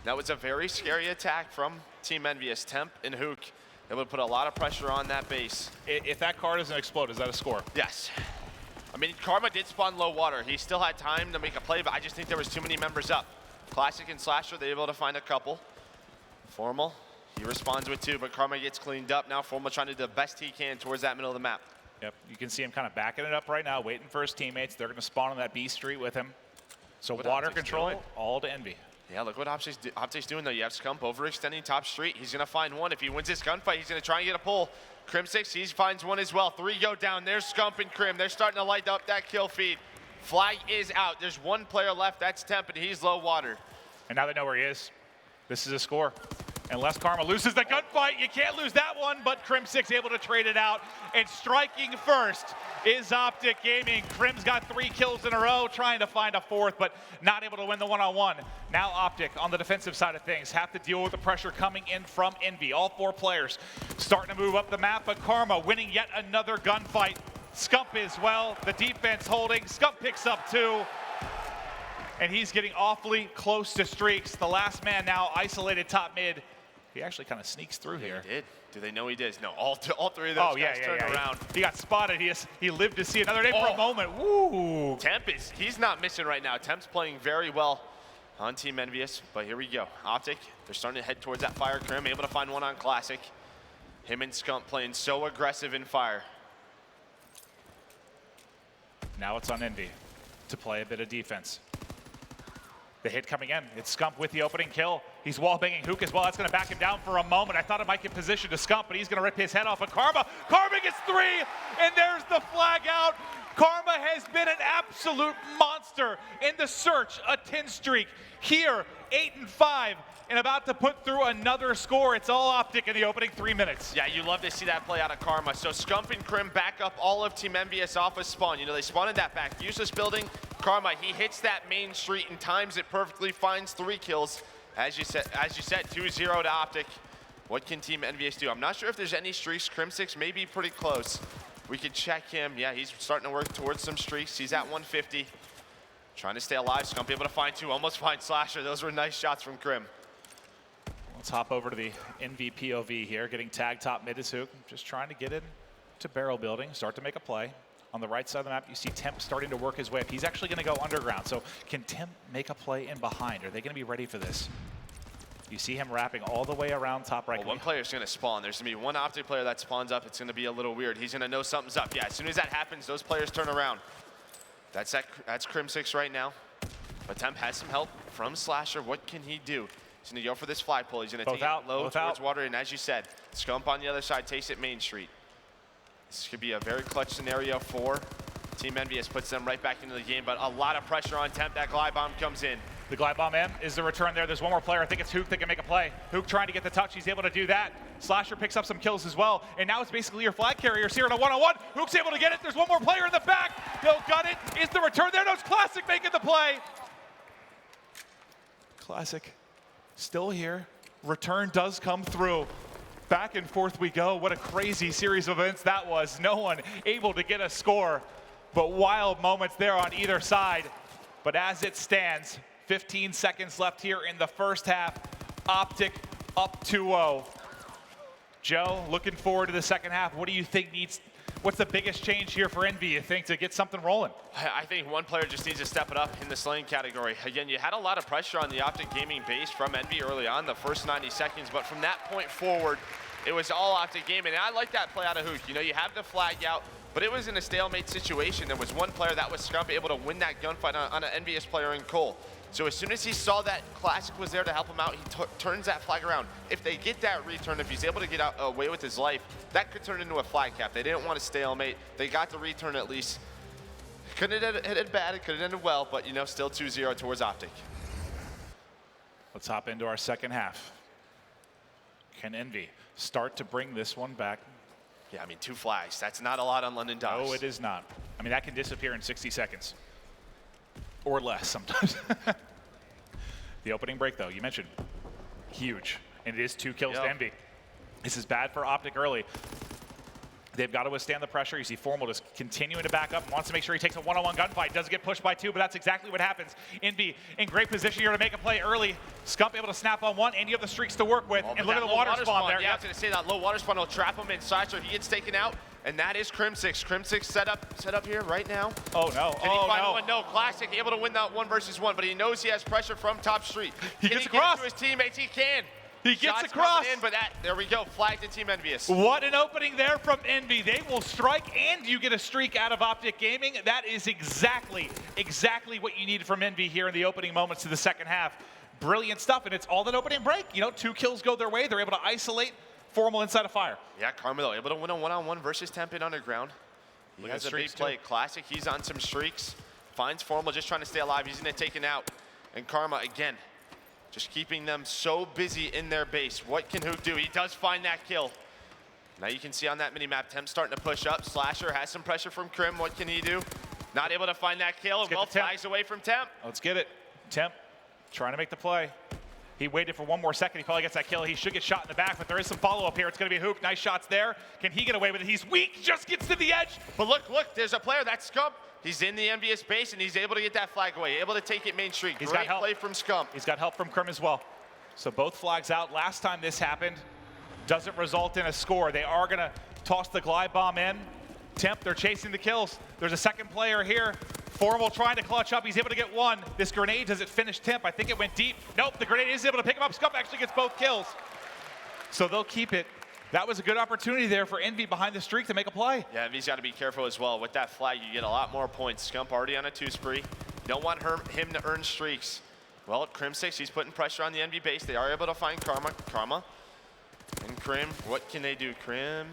That was a very scary attack from Team EnVyUs. Temp and Hook able to put a lot of pressure on that base. If that car doesn't explode, is that a score? Yes. I mean, Karma did spawn low water. He still had time to make a play, but I just think there was too many members up. Classic and Slasher, they're able to find a couple. Formal, he responds with 2, but Karma gets cleaned up. Now Formal trying to do the best he can towards that middle of the map. Yep, you can see him kind of backing it up right now, waiting for his teammates. They're going to spawn on that B street with him. So What water OpTic's control, doing? all to Envy. Yeah, look what OpTic's doing, though. You have Scump overextending top street. He's going to find one. If he wins this gunfight, he's going to try and get a pull. Crimsix, he finds one as well. 3 go down. There's Scump and Crim. They're starting to light up that kill feed. Flag is out. There's 1 player left. That's Temp, and he's low water. And now they know where he is. This is a score. Unless Karma loses the gunfight, you can't lose that one, but Crim6 able to trade it out. And striking first is OpTic Gaming. Crim's got 3 kills in a row, trying to find a 4th, but not able to win the one-on-one. Now OpTic, on the defensive side of things, have to deal with the pressure coming in from Envy. All 4 players starting to move up the map, but Karma winning yet another gunfight. Scump as well, the defense holding. Scump picks up 2. And he's getting awfully close to streaks. The last man now isolated top mid. He actually kind of sneaks through here. He did. Do they know he did? No, all 3 of those guys turned around. He got spotted. He lived to see another day for a moment. Woo! Temp he's not missing right now. Temp's playing very well on Team EnVyUs, but here we go. OpTic, they're starting to head towards that fire. Crim able to find one on Classic. Him and Scump playing so aggressive in fire. Now it's on Envy to play a bit of defense. The hit coming in. It's Scump with the opening kill. He's wall-banging Hook as well. That's going to back him down for a moment. I thought it might get positioned to Scump, but he's going to rip his head off of Karma. Karma gets 3, and there's the flag out. Karma has been an absolute monster in the search, a 10 streak. Here, 8-5, and about to put through another score. It's all OpTic in the opening 3 minutes. Yeah, you love to see that play out of Karma. So Scump and Crim back up all of Team EnVyUs off of spawn. You know, they spawned in that back useless building. Karma, he hits that main street and times it perfectly, finds 3 kills. As you said, 2-0 to OpTic. What can Team EnVyUs do? I'm not sure if there's any streaks. Crim6 may be pretty close. We could check him. Yeah, he's starting to work towards some streaks. He's at 150. Trying to stay alive. Scump able to find 2. Almost find Slasher. Those were nice shots from Crim. Let's hop over to the Envy POV here. Getting tagged top mid is Hook. Just trying to get in to barrel building. Start to make a play. On the right side of the map, you see Temp starting to work his way up. He's actually going to go underground. So can Temp make a play in behind? Are they going to be ready for this? You see him wrapping all the way around top right. Well, one player's going to spawn. There's going to be one OpTic player that spawns up. It's going to be a little weird. He's going to know something's up. Yeah, as soon as that happens, those players turn around. That's Crim6 right now. But Temp has some help from Slasher. What can he do? He's going to go for this flagpole. He's going to take it low towards water. And as you said, Scump on the other side takes it Main Street. This could be a very clutch scenario for Team EnVyUs. Puts them right back into the game. But a lot of pressure on Temp. That glide bomb comes in. The glide bomb in is the return there. There's one more player. I think it's Hook that can make a play. Hook trying to get the touch. He's able to do that. Slasher picks up some kills as well. And now it's basically your flag carriers here in a one-on-one. Hook's able to get it. There's one more player in the back. He'll got it. Is the return there? No, it's Classic making the play. Classic still here. Return does come through. Back and forth we go. What a crazy series of events that was. No one able to get a score, but wild moments there on either side. But as it stands, 15 seconds left here in the first half. OpTic up 2-0. Joe, looking forward to the second half. What do you think what's the biggest change here for EnVy, you think, to get something rolling? I think one player just needs to step it up in the slaying category. Again, you had a lot of pressure on the OpTic Gaming base from EnVy early on, the first 90 seconds, but from that point forward, it was all OpTic Gaming. And I like that play out of Hook. You know, you have the flag out, but it was in a stalemate situation. There was one player, that was Scump, able to win that gunfight on an EnVyUs player in Cole. So as soon as he saw that Classic was there to help him out, he turns that flag around. If they get that return, if he's able to get away with his life, that could turn into a flag cap. They didn't want to stalemate. They got the return at least. Couldn't have ended bad, it could have ended well, but you know, still 2-0 towards OpTic. Let's hop into our second half. Can EnVy start to bring this one back? Yeah, I mean, 2 flags. That's not a lot on London Docks. No, it is not. I mean, that can disappear in 60 seconds. Or less sometimes. The opening break, though, you mentioned, huge. And it is 2 kills to EnVy. This is bad for OpTic early. They've got to withstand the pressure. You see Formal just continuing to back up, wants to make sure he takes a one-on-one gunfight. Doesn't get pushed by 2, but that's exactly what happens. EnVy in great position here to make a play early. Scump able to snap on one, and you have the streaks to work with. And look at the water spawn there. Yeah, I was going to say that low water spawn will trap him in Slasher. He gets taken out, and that is Crim6. Crim6 set up here right now. Oh, no. Can he find one? No, Classic able to win that 1 versus 1, but he knows he has pressure from top street. He gets across. Get to his teammates? He can. He gets Shots across. In, but there we go, flagged to Team EnVyUs. What an opening there from EnVy. They will strike, and you get a streak out of OpTic Gaming. That is exactly what you needed from EnVy here in the opening moments of the second half. Brilliant stuff, and it's all that opening break. You know, 2 kills go their way. They're able to isolate Formal inside of fire. Yeah, Karma, able to win a one-on-one versus Temp in Underground. He has a big play. Classic, he's on some streaks. Finds Formal, just trying to stay alive. He's going to take it out. And Karma, again, just keeping them so busy in their base. What can Hook do? He does find that kill. Now you can see on that mini-map, Temp starting to push up. Slasher has some pressure from Crim. What can he do? Not able to find that kill. And well, flags away from Temp. Let's get it. Temp trying to make the play. He waited for 1 more second. He probably gets that kill. He should get shot in the back, but there is some follow-up here. It's going to be Hook. Nice shots there. Can he get away with it? He's weak. Just gets to the edge. But look, there's a player. That's Scump. He's in the EnVyUs base, and he's able to get that flag away. Able to take it Main Street. He's Great got help. Play from Scump. He's got help from Crim as well. So both flags out. Last time this happened, doesn't result in a score. They are going to toss the glide bomb in. Temp, they're chasing the kills. There's a second player here. Formal trying to clutch up. He's able to get 1. This grenade, does it finish Temp? I think it went deep. Nope, the grenade is able to pick him up. Scump actually gets both kills. So they'll keep it. That was a good opportunity there for EnVy behind the streak to make a play. Yeah, EnVy's got to be careful as well. With that flag, you get a lot more points. Scump already on a 2 spree. You don't want him to earn streaks. Well, Crim6, he's putting pressure on the EnVy base. They are able to find Karma. And Crim, what can they do? Crim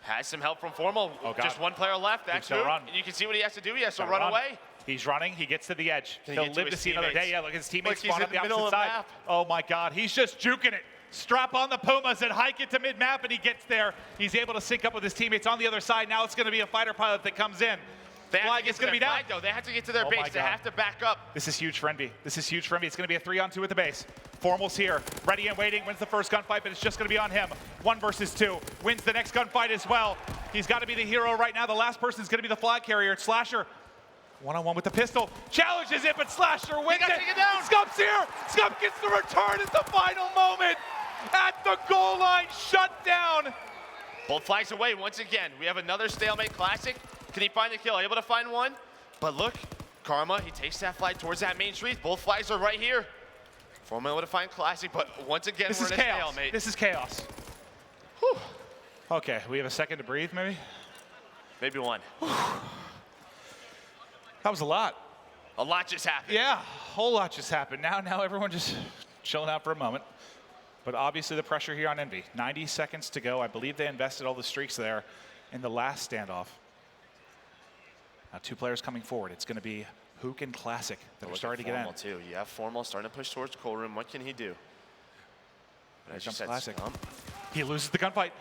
has some help from Formal. Oh, just 1 player left. That's Hook. And you can see what he has to do. He has to run away. He's running. He gets to the edge. Can He'll live to see another day. Yeah, look, his teammates spawn up the opposite side. Oh, my God. He's just juking it. Strap on the Pumas and hike it to mid-map, and he gets there. He's able to sync up with his teammates on the other side. Now it's going to be a fighter pilot that comes in. Flag is going to be down. They have to get to their base. They have to back up. This is huge for EnVy. This is huge for EnVy. It's going to be a 3-on-2 at the base. Formal's here, ready and waiting, wins the first gunfight, but it's just going to be on him. 1 versus 2, wins the next gunfight as well. He's got to be the hero right now. The last person is going to be the flag carrier. It's Slasher. 1-on-1 with the pistol. Challenges it, but Slasher wins it. Take it down. Scump's here. Scump gets the return at the final moment. At the goal line, shut down. Both flags away once again. We have another stalemate. Classic. Can he find the kill? Able to find 1. But look, Karma, he takes that flag towards that Main Street. Both flags are right here. Formal able to find Classic, but once again, we're in a stalemate. This is chaos. Whew. Okay, we have a second to breathe, maybe? Maybe 1. That was a lot. A lot just happened. Yeah, a whole lot just happened. Now everyone just chilling out for a moment. But obviously the pressure here on Envy. 90 seconds to go. I believe they invested all the streaks there in the last standoff. Now 2 players coming forward. It's going to be Hook and Classic that are starting to get in. Too. Yeah, Formal starting to push towards Cold Room. What can he do? As you said, Classic. He loses the gunfight.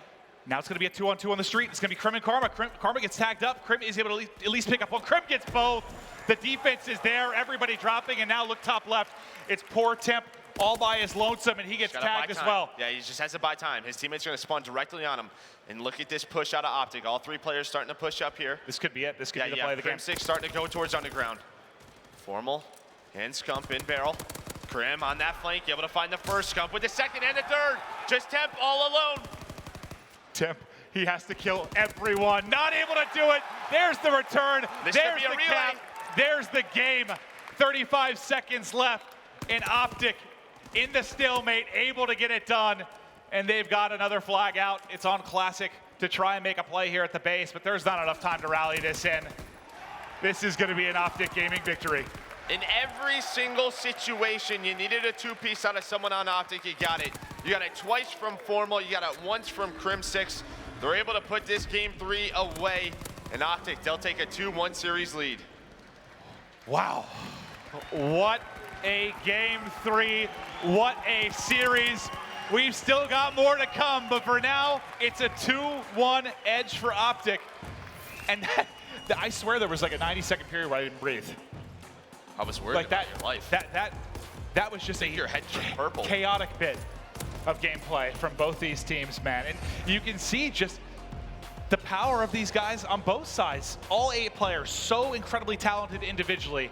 Now it's going to be a 2-on-2 on the street. It's going to be Krim and Karma. Karma gets tagged up. Krim is able to at least pick up one. Krim gets both. The defense is there. Everybody dropping. And now look top left. It's poor Temp all by his lonesome, and he gets tagged as well. Yeah, he just has to buy time. His teammates are going to spawn directly on him. And look at this push out of OpTic. All 3 players starting to push up here. This could be it. This could be the play of the game. Krim6 starting to go towards underground. Formal and Scump in barrel. Krim on that flank, able to find the first, Scump with the second and the third. Just Temp all alone. Temp, he has to kill everyone. Not able to do it. There's the return. There's the cap. There's the game. 35 seconds left. And OpTic in the stalemate, able to get it done. And they've got another flag out. It's on Classic to try and make a play here at the base, but there's not enough time to rally this in. This is going to be an OpTic gaming victory. In every single situation, you needed a 2-piece out of someone on OpTic, you got it. You got it twice from Formal, you got it once from Crim6. They're able to put this game 3 away, and OpTic, they'll take a 2-1 series lead. Wow. What a game 3. What a series. We've still got more to come, but for now, it's a 2-1 edge for OpTic. And I swear there was like a 90-second period where I didn't breathe. I was worried about your life. That was just your head purple. Chaotic bit of gameplay from both these teams, man. And you can see just the power of these guys on both sides. All 8 players, so incredibly talented individually,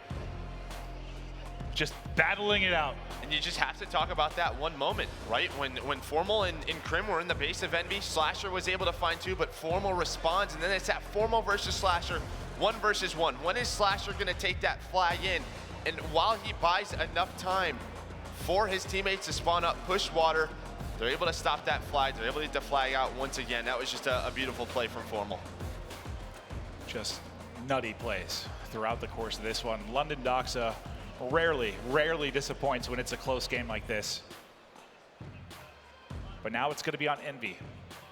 just battling it out. And you just have to talk about that one moment, right? When Formal and Krim were in the base of Envy, Slasher was able to find 2, but Formal responds, and then it's that Formal versus Slasher, 1 versus 1. When is Slasher gonna take that flag in? And while he buys enough time for his teammates to spawn up, push water, they're able to stop that flag. They're able to get the flag out once again. That was just a beautiful play from Formal. Just nutty plays throughout the course of this one. London Doxa rarely disappoints when it's a close game like this. But now it's going to be on Envy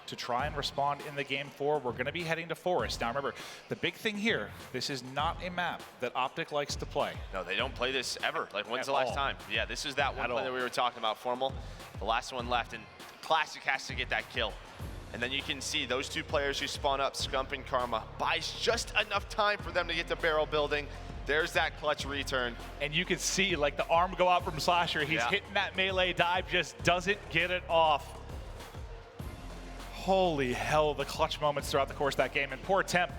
to try and respond in the game 4. We're going to be heading to Forest. Now remember, the big thing here, this is not a map that OpTic likes to play. No, they don't play this ever. Like, when's the last time? Yeah, this is that one play that we were talking about, Formal. The last one left, and Classic has to get that kill. And then you can see those 2 players who spawn up, Scump and Karma, buys just enough time for them to get the barrel building. There's that clutch return. And you can see like the arm go out from Slasher. He's hitting that melee dive, just doesn't get it off. Holy hell, the clutch moments throughout the course of that game. And poor Temp.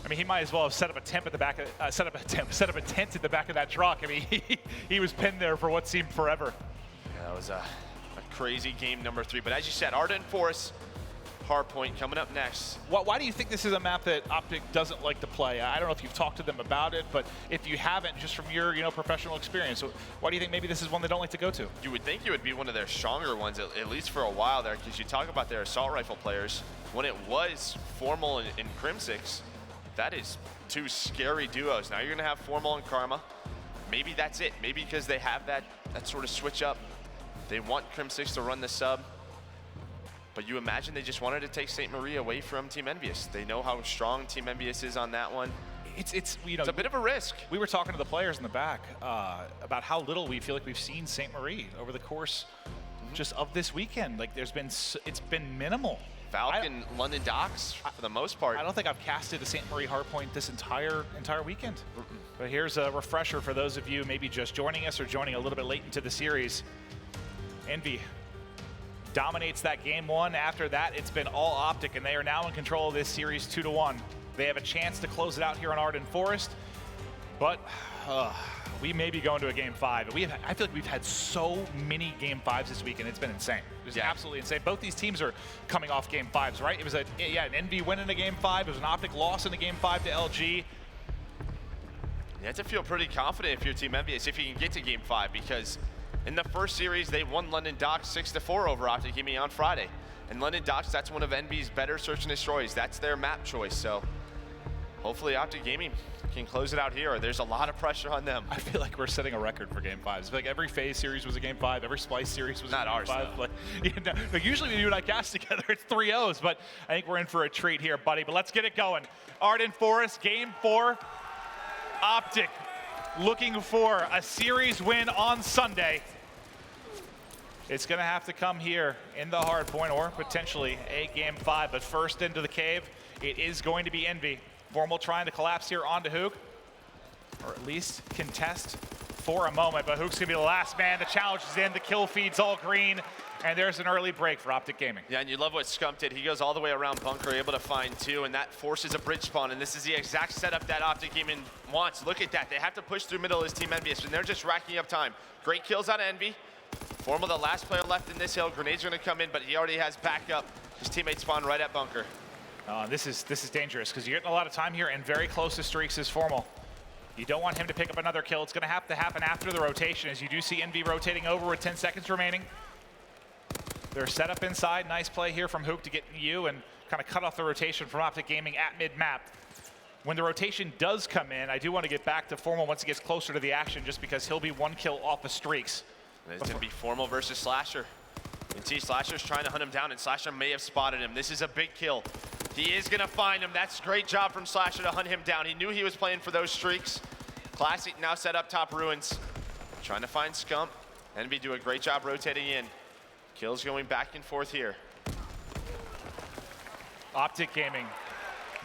I mean, he might as well have set up a tent at the back of, set up a tent at the back of that truck. I mean, he was pinned there for what seemed forever. Yeah, that was a crazy game number 3. But as you said, Ardent Forest, Hardpoint coming up next. Why do you think this is a map that OpTic doesn't like to play? I don't know if you've talked to them about it, but if you haven't, just from your professional experience, why do you think maybe this is one they don't like to go to? You would think it would be one of their stronger ones, at least for a while there, because you talk about their assault rifle players. When it was Formal and Crim6, that is 2 scary duos. Now you're going to have Formal and Karma. Maybe that's it. Maybe because they have that sort of switch up. They want Crim6 to run the sub. But you imagine they just wanted to take St. Marie away from Team EnVyUs. They know how strong Team EnVyUs is on that one. It's a bit of a risk. We were talking to the players in the back about how little we feel like we've seen St. Marie over the course just of this weekend. Like it's been minimal. Falcon, London Docks for the most part. I don't think I've casted a St. Marie hardpoint this entire weekend. But here's a refresher for those of you maybe just joining us or joining a little bit late into the series. Envy dominates that game 1. After that, it's been all OpTic, and they are now in control of this series 2-1. They have a chance to close it out here on Arden Forest, but we may be going to a game 5. I feel like we've had so many game 5s this week, and it's been insane. It's absolutely insane. Both these teams are coming off game 5s, right? It was an Envy win in a game 5. It was an OpTic loss in a game 5 to LG. You have to feel pretty confident if you're Team EnVyUs if you can get to game 5, because in the first series, they won London Docks 6-4 over OpTic on Friday. And London Docks, that's one of Envy's better search and destroys. That's their map choice. So hopefully OpTic Gaming can close it out here. There's a lot of pressure on them. I feel like we're setting a record for Game 5s. Like every FaZe series was a Game 5, every Splice series was Not a Game ours, 5. though. Like, you know, like usually when you and I cast together, it's 3-0s, but I think we're in for a treat here, buddy. But let's get it going. Arden Forest, Game 4. OpTic looking for a series win on Sunday. It's going to have to come here in the hard point or potentially a Game 5. But first into the cave, it is going to be Envy. Formal trying to collapse here onto Hook, or at least contest for a moment. But Hook's going to be the last man. The challenge is in. The kill feed's all green. And there's an early break for OpTic Gaming. Yeah, and you love what Scump did. He goes all the way around bunker, able to find 2, and that forces a bridge spawn. And this is the exact setup that OpTic Gaming wants. Look at that. They have to push through middle as Team EnVyUs, and they're just racking up time. Great kills out of Envy. Formal, the last player left in this hill. Grenades are going to come in, but he already has backup. His teammates spawn right at bunker. This is dangerous because you're getting a lot of time here and very close to streaks is Formal. You don't want him to pick up another kill. It's going to have to happen after the rotation, as you do see Envy rotating over with 10 seconds remaining. They're set up inside. Nice play here from Hook to get you and kind of cut off the rotation from OpTic Gaming at mid-map. When the rotation does come in, I do want to get back to Formal once he gets closer to the action, just because he'll be 1 kill off the streaks. And it's going to be Formal versus Slasher. You can see Slasher's trying to hunt him down, and Slasher may have spotted him. This is a big kill. He is going to find him. That's a great job from Slasher to hunt him down. He knew he was playing for those streaks. Classic now set up top Ruins. Trying to find Scump. Envy do a great job rotating in. Kills going back and forth here. OpTic Gaming,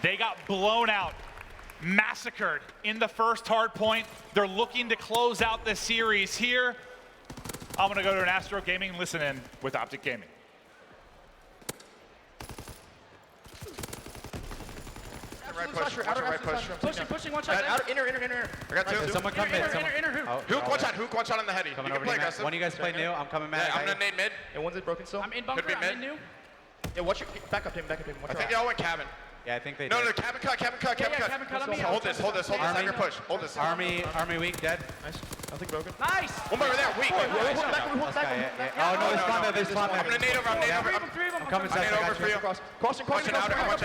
they got blown out, massacred in the first hard point. They're looking to close out the series here. I'm going to go to an Astro Gaming and listen in with OpTic Gaming. Right push, right push. Pushing, one shot. Inner. I got 2. Someone come mid. Inner. Hook, one shot on the heady. Coming You over can play to aggressive. One of you guys play new. I'm coming mid. Yeah, I'm gonna nade mid. And one's broken still. I'm in bunker, Could be I'm mid. in new. Yeah, watch your back up him. I think y'all went cabin. Yeah, I think they No, did. cabin cut. Cabin cut on me. Hold this. Tiger push. Hold this. Army weak, dead. Nice. I think broken. Nice! One over there, weak. This guy, yeah. Oh, no, there's spawn there. I'm gonna nade over. Three of them. I'm coming I nade second. over for you. Crossing. Watching outer. I've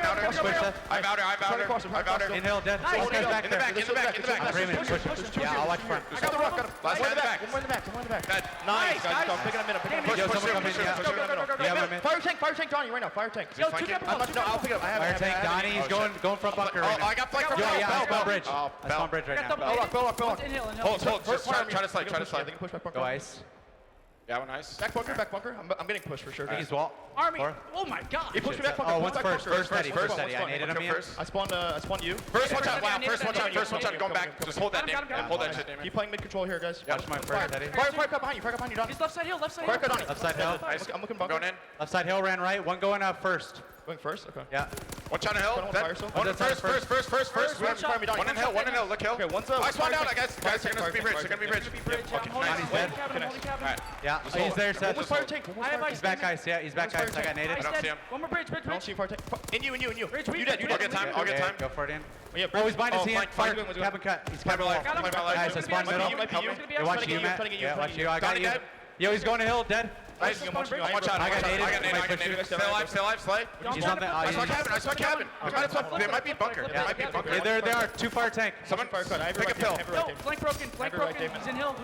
outer. Inhale, dead. Nice. This guy's back In the there. back. I'm framing. Push. Yeah, I'll watch front. I got the rock. Last guy in the back. One in the back. Dead. Nice, guys. Nice. I'm picking him in. Push, Yo, push, someone come push, in, yeah. push, push, push. Yeah, I'm in. Fire tank Donnie right now. Fire tank. Yo, two cap No, I'll pick it up. I have Fire it. tank, Donnie. He's going from bunker right Oh, I now. got flank from Yo, yeah, I spawn bridge. Oh, I spawn bridge right now. Bell. Inhale. Hold. Just try to slide. I think push back bunker. Go ice. Yeah, well, nice. Back bunker. I'm getting pushed for sure. I think he's wall. Army. Four. Oh my god. He pushed me back bunker. Oh, what's back first? bunker. First steady. I needed him here. I spawned you. First one shot. Wow, Yeah, first one shot. yeah, First one shot. Going back. Just hold that name. Got him. Hold that shit, Damon. Keep playing mid control here, guys. Watch my first steady. Fire cut behind you, Donnie. He's left side hill. Fire cut Donnie. Left side hill. I'm looking bunker. Going in. Left side hill ran right. One going up first. Going first? Okay. Yeah. One shot on hill. Don't fire yourself. One in first. Fire me, Donnie. One in hill. Look hill. Okay, one's I spawned out, I guess. Guys, they're gonna be bridge. I'm holding Donnie's dead. cabin. I'm holding cabin. Yeah. He's there, Seth. Almost fire tank. I have ice. He's back ice. Yeah, he's back ice. I got Ice naded. don't see dead. him. One more bridge. I don't see fire tank. In you. Bridge, You dead. I'll get time. Okay, go for it in. Yeah, Oh, he's behind his hand. flank. Fire. Cabin cut. He's Play cabin my wall. life. Play my life. Nice, I spawned middle. Might be you. You're watching you, Matt. Yeah, watch you. I got you. Yo, he's going to hill. Dead. Nice. One shot. I got naded. Stay alive. Slay. He's on the. I saw cabin. They might be bunker. Yeah, there are. 2 fire tank. Someone Fire cut. I have take a pill. Yo, flank broken. He's in hill.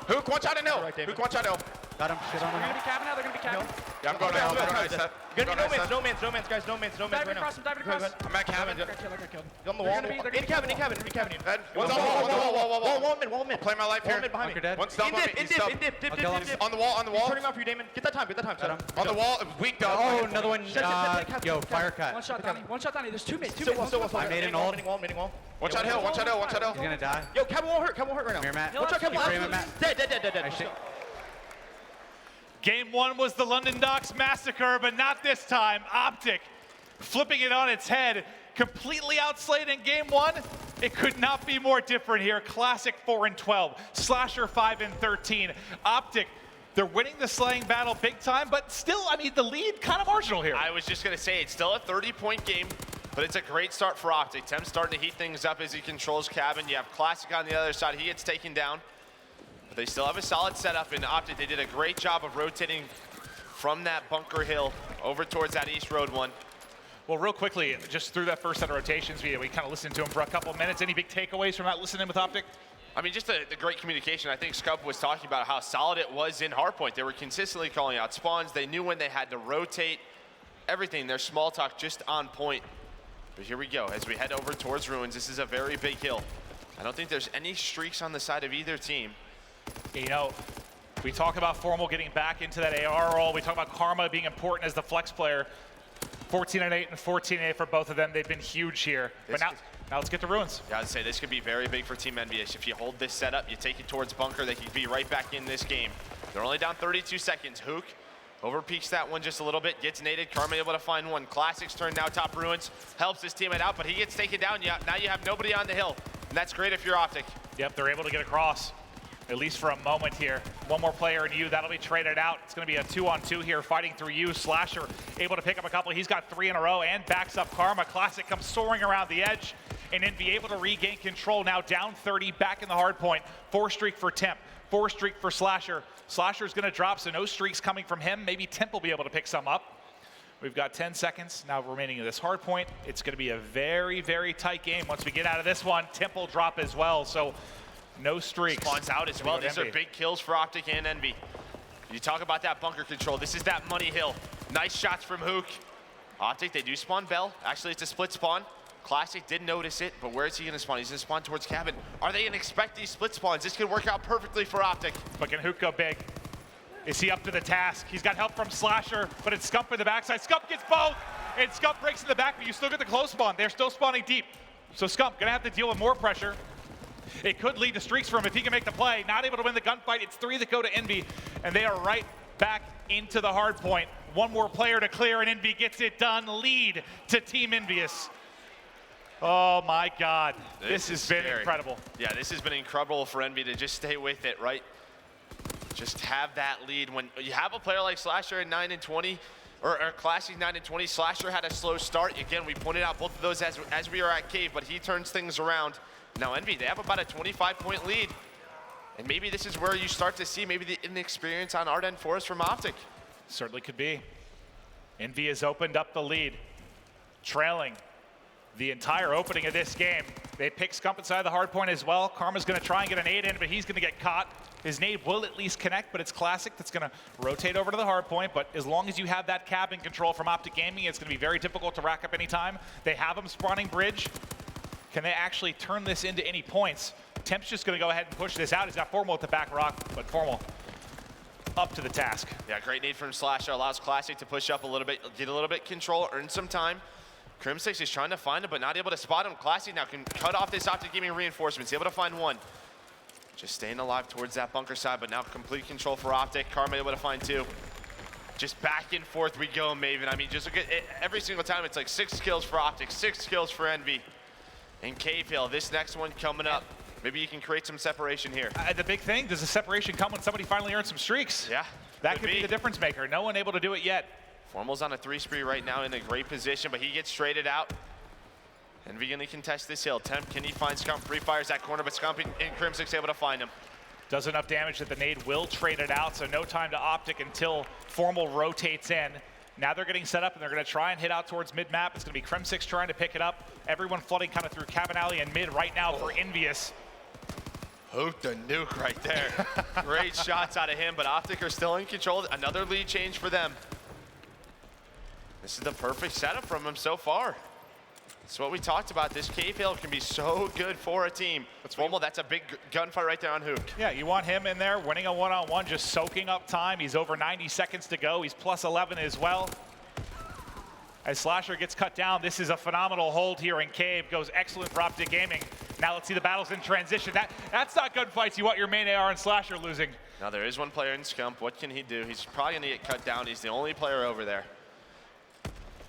Hook, one shot in hill. Hook, one shot hill. Got him. Shit on They're him. gonna be cabin now. They're gonna be cabin. Yeah, I'm going to hill. Gonna be no man's, guys. No man's Diving right now. across him. Diving across. I'm at cabin. I got killed. On the wall. They're gonna be- In cabin. Dead. One's on the wall. Wall mid. Play my life here. Wall mid behind me. Bunker dead. One's stub on me. In dip. I'll kill him. On the wall. He's turning around for you, Damon. Get that time. Got him. On the wall. Weak dog. Oh, another one. Yo, fire One cut. shot, Donnie. There's two mid. Still wall. I made an ult. Meeting wall. One shot hill. He's gonna die. Yo, cabin wall hurt right now. Come here, Matt. Watch out, Keep framing, Matt. Dead. Nice shit. Game 1 was the London Docks massacre, but not this time. OpTic flipping it on its head, completely outslayed in Game 1. It could not be more different here. Classic 4-12, Slasher 5-13. OpTic, they're winning the slaying battle big time, but still, I mean, the lead kind of marginal here. I was just going to say, it's still a 30-point game, but it's a great start for OpTic. Tem's starting to heat things up as he controls cabin. You have Classic on the other side. He gets taken down. But they still have a solid setup in OpTic. They did a great job of rotating from that bunker hill over towards that east road one. Well, real quickly, just through that first set of rotations, we kind of listened to him for a couple minutes. Any big takeaways from that listening with OpTic? I mean, just the great communication. I think Scub was talking about how solid it was in hardpoint. They were consistently calling out spawns. They knew when they had to rotate. Everything, their small talk just on point. But here we go, as we head over towards Ruins. This is a very big hill. I don't think there's any streaks on the side of either team. You know, we talk about Formal getting back into that AR role. We talk about Karma being important as the flex player. 14-8 and 14-8 for both of them. They've been huge here. But now let's get to Ruins. Yeah, I'd say this could be very big for Team EnVyUs. If you hold this setup, you take it towards bunker, they could be right back in this game. They're only down 32 seconds. Hook overpeaks that one just a little bit, gets naded. Karma able to find one. Classic's turn now top Ruins. Helps his teammate out, but he gets taken down. Now you have nobody on the hill. And that's great if you're OpTic. Yep, they're able to get across, at least for a moment here. One more player in U, that'll be traded out. It's gonna be a 2-on-2 here, fighting through U. Slasher able to pick up a couple. He's got 3 in a row and backs up Karma. Classic comes soaring around the edge, and then be able to regain control. Now down 30, back in the hard point. 4 streak for Temp, 4 streak for Slasher. Slasher's gonna drop, so no streaks coming from him. Maybe Temp will be able to pick some up. We've got 10 seconds now remaining in this hard point. It's gonna be a very, very tight game. Once we get out of this one, Temp will drop as well, so no streaks. Spawns out as well. These are big kills for OpTic and Envy. You talk about that bunker control. This is that money hill. Nice shots from Hook. OpTic, they do spawn Bell. Actually, it's a split spawn. Classic did notice it, but where is he gonna spawn? He's gonna spawn towards cabin. Are they gonna expect these split spawns? This could work out perfectly for OpTic. But can Hook go big? Is he up to the task? He's got help from Slasher, but it's Scump in the backside. Scump gets both, and Scump breaks in the back, but you still get the close spawn. They're still spawning deep. So Scump gonna have to deal with more pressure. It could lead to streaks for him if he can make the play. Not able to win the gunfight. It's 3 that go to Envy, and they are right back into the hard point. One more player to clear, and Envy gets it done. Lead to Team EnVyUs. Oh my God, this has been incredible. Yeah, this has been incredible for Envy to just stay with it, right? Just have that lead. When you have a player like Slasher at 9 and 20, or Classic 9 and 20, Slasher had a slow start. Again, we pointed out both of those as we were at Cave, but he turns things around. Now Envy, they have about a 25-point lead. And maybe this is where you start to see maybe the inexperience on Arden Forest from OpTic. Certainly could be. Envy has opened up the lead, trailing the entire opening of this game. They pick Scump inside the hard point as well. Karma's gonna try and get a nade in, but he's gonna get caught. His nade will at least connect, but it's Classic that's gonna rotate over to the hard point. But as long as you have that cabin control from OpTic Gaming, it's gonna be very difficult to rack up any time. They have him spawning bridge. Can they actually turn this into any points? Temp's just gonna go ahead and push this out. He's got Formal at the back rock, but Formal up to the task. Yeah, great nade from Slasher. Allows Classic to push up a little bit, get a little bit control, earn some time. Crimsix is trying to find him, but not able to spot him. Classic now can cut off this OpTic Gaming reinforcements. Able to find one. Just staying alive towards that bunker side, but now complete control for OpTic. Karma able to find 2. Just back and forth we go, Maven. I mean, just look at it, every single time it's like 6 kills for OpTic, 6 kills for Envy. And Cave Hill, this next one coming up. Maybe you can create some separation here. The big thing, does the separation come when somebody finally earns some streaks? Yeah, That could be the difference maker. No one able to do it yet. Formal's on a 3 spree right now in a great position, but he gets traded out. Envy gonna contest this hill. Temp, can he find Scump? Free fires that corner, but Scump and Crimsix able to find him. Does enough damage that the nade will trade it out, so no time to OpTic until Formal rotates in. Now they're getting set up, and they're going to try and hit out towards mid-map. It's going to be Crimsix trying to pick it up. Everyone flooding kind of through Cabin Alley and mid right now for EnVyUs. Hook the nuke right there. Great shots out of him, but OpTic are still in control. Another lead change for them. This is the perfect setup from him so far. That's what we talked about. This Cave Hill can be so good for a team. Formal, that's a big gunfight right there on Hook. Yeah, you want him in there, winning a one-on-one, just soaking up time. He's over 90 seconds to go. He's plus 11 as well. As Slasher gets cut down, this is a phenomenal hold here in Cave. Goes excellent for OpTic Gaming. Now let's see the battles in transition. That's not gunfights. You want your main AR and Slasher losing. Now there is one player in Scump. What can he do? He's probably going to get cut down. He's the only player over there.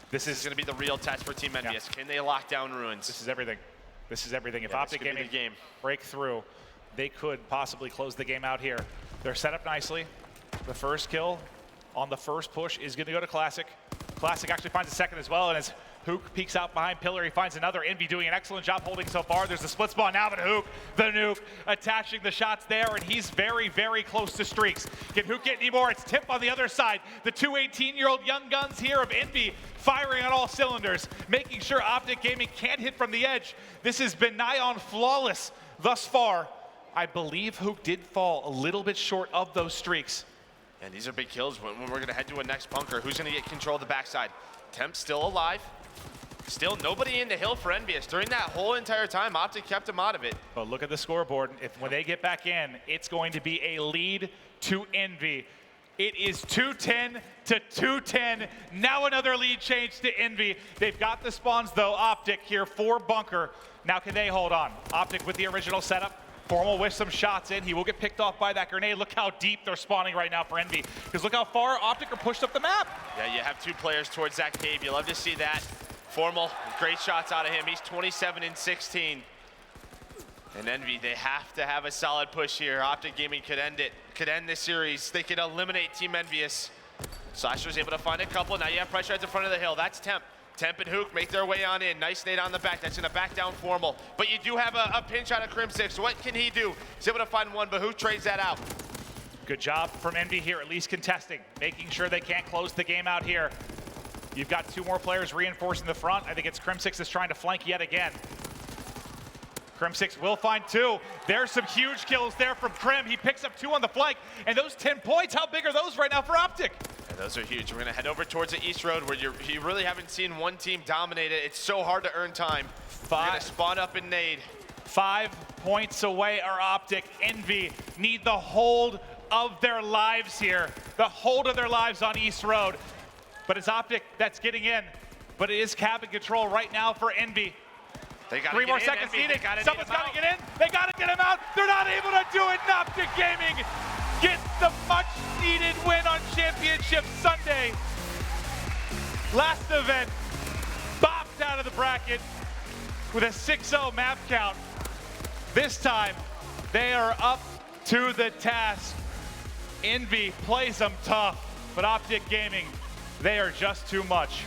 This is going to be the real test for Team EnVyUs. Can they lock down Ruins? This is everything. This is everything. If Yeah, OpTic Gaming game. break through, they could possibly close the game out here. They're set up nicely. The first kill on the first push is going to go to Classic. Classic actually finds a second as well, and as Hook peeks out behind Pillar. He finds another. Envy doing an excellent job holding so far. There's a split spawn now, but Hook, the nuke, attaching the shots there, and he's very, very close to streaks. Can Hook get any more? It's Tip on the other side. The two 18-year-old young guns here of Envy firing on all cylinders, making sure OpTic Gaming can't hit from the edge. This has been nigh on flawless thus far. I believe Hook did fall a little bit short of those streaks. And these are big kills when we're going to head to a next bunker. Who's going to get control of the backside? Temp still alive. Still nobody in the hill for EnVyUs. During that whole entire time, OpTic kept him out of it. But look at the scoreboard. When they get back in, it's going to be a lead to Envy. It is 210 to 210. Now another lead change to Envy. They've got the spawns though. OpTic here for bunker. Now can they hold on? OpTic with the original setup. Formal with some shots in. He will get picked off by that grenade. Look how deep they're spawning right now for Envy. Because look how far OpTic are pushed up the map. Yeah, you have two players towards that cave. You love to see that. Formal, great shots out of him. He's 27 and 16. And Envy, they have to have a solid push here. OpTic Gaming could end it, could end this series. They could eliminate Team EnVyUs. Slasher's able to find a couple. Now you have pressure at the front of the hill. That's Temp. Temp and Hook make their way on in. Nice nade on the back. That's going to back down Formal. But you do have a pinch out of Crim6. What can he do? He's able to find one, but Hook trades that out. Good job from Envy here, at least contesting, making sure they can't close the game out here. You've got two more players reinforcing the front. I think it's Crim6 is trying to flank yet again. Crim6 will find two. There's some huge kills there from Crim. He picks up two on the flank, and those 10 points, how big are those right now for OpTic? Yeah, those are huge. We're going to head over towards the East Road where you really haven't seen one team dominate it. It's so hard to earn time. We're going to spawn up and nade. 5 points away are OpTic. Envy need the hold of their lives here. The hold of their lives on East Road. But it's OpTic that's getting in. But it is cabin control right now for Envy. They got 3 more seconds needed. Someone's got to get in. They got to get him out. They're not able to do it. OpTic Gaming gets the much-needed win on Championship Sunday. Last event, bopped out of the bracket with a 6-0 map count. This time, they are up to the task. Envy plays them tough, but OpTic Gaming, they are just too much.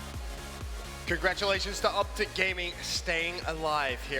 Congratulations to OpTic Gaming staying alive here.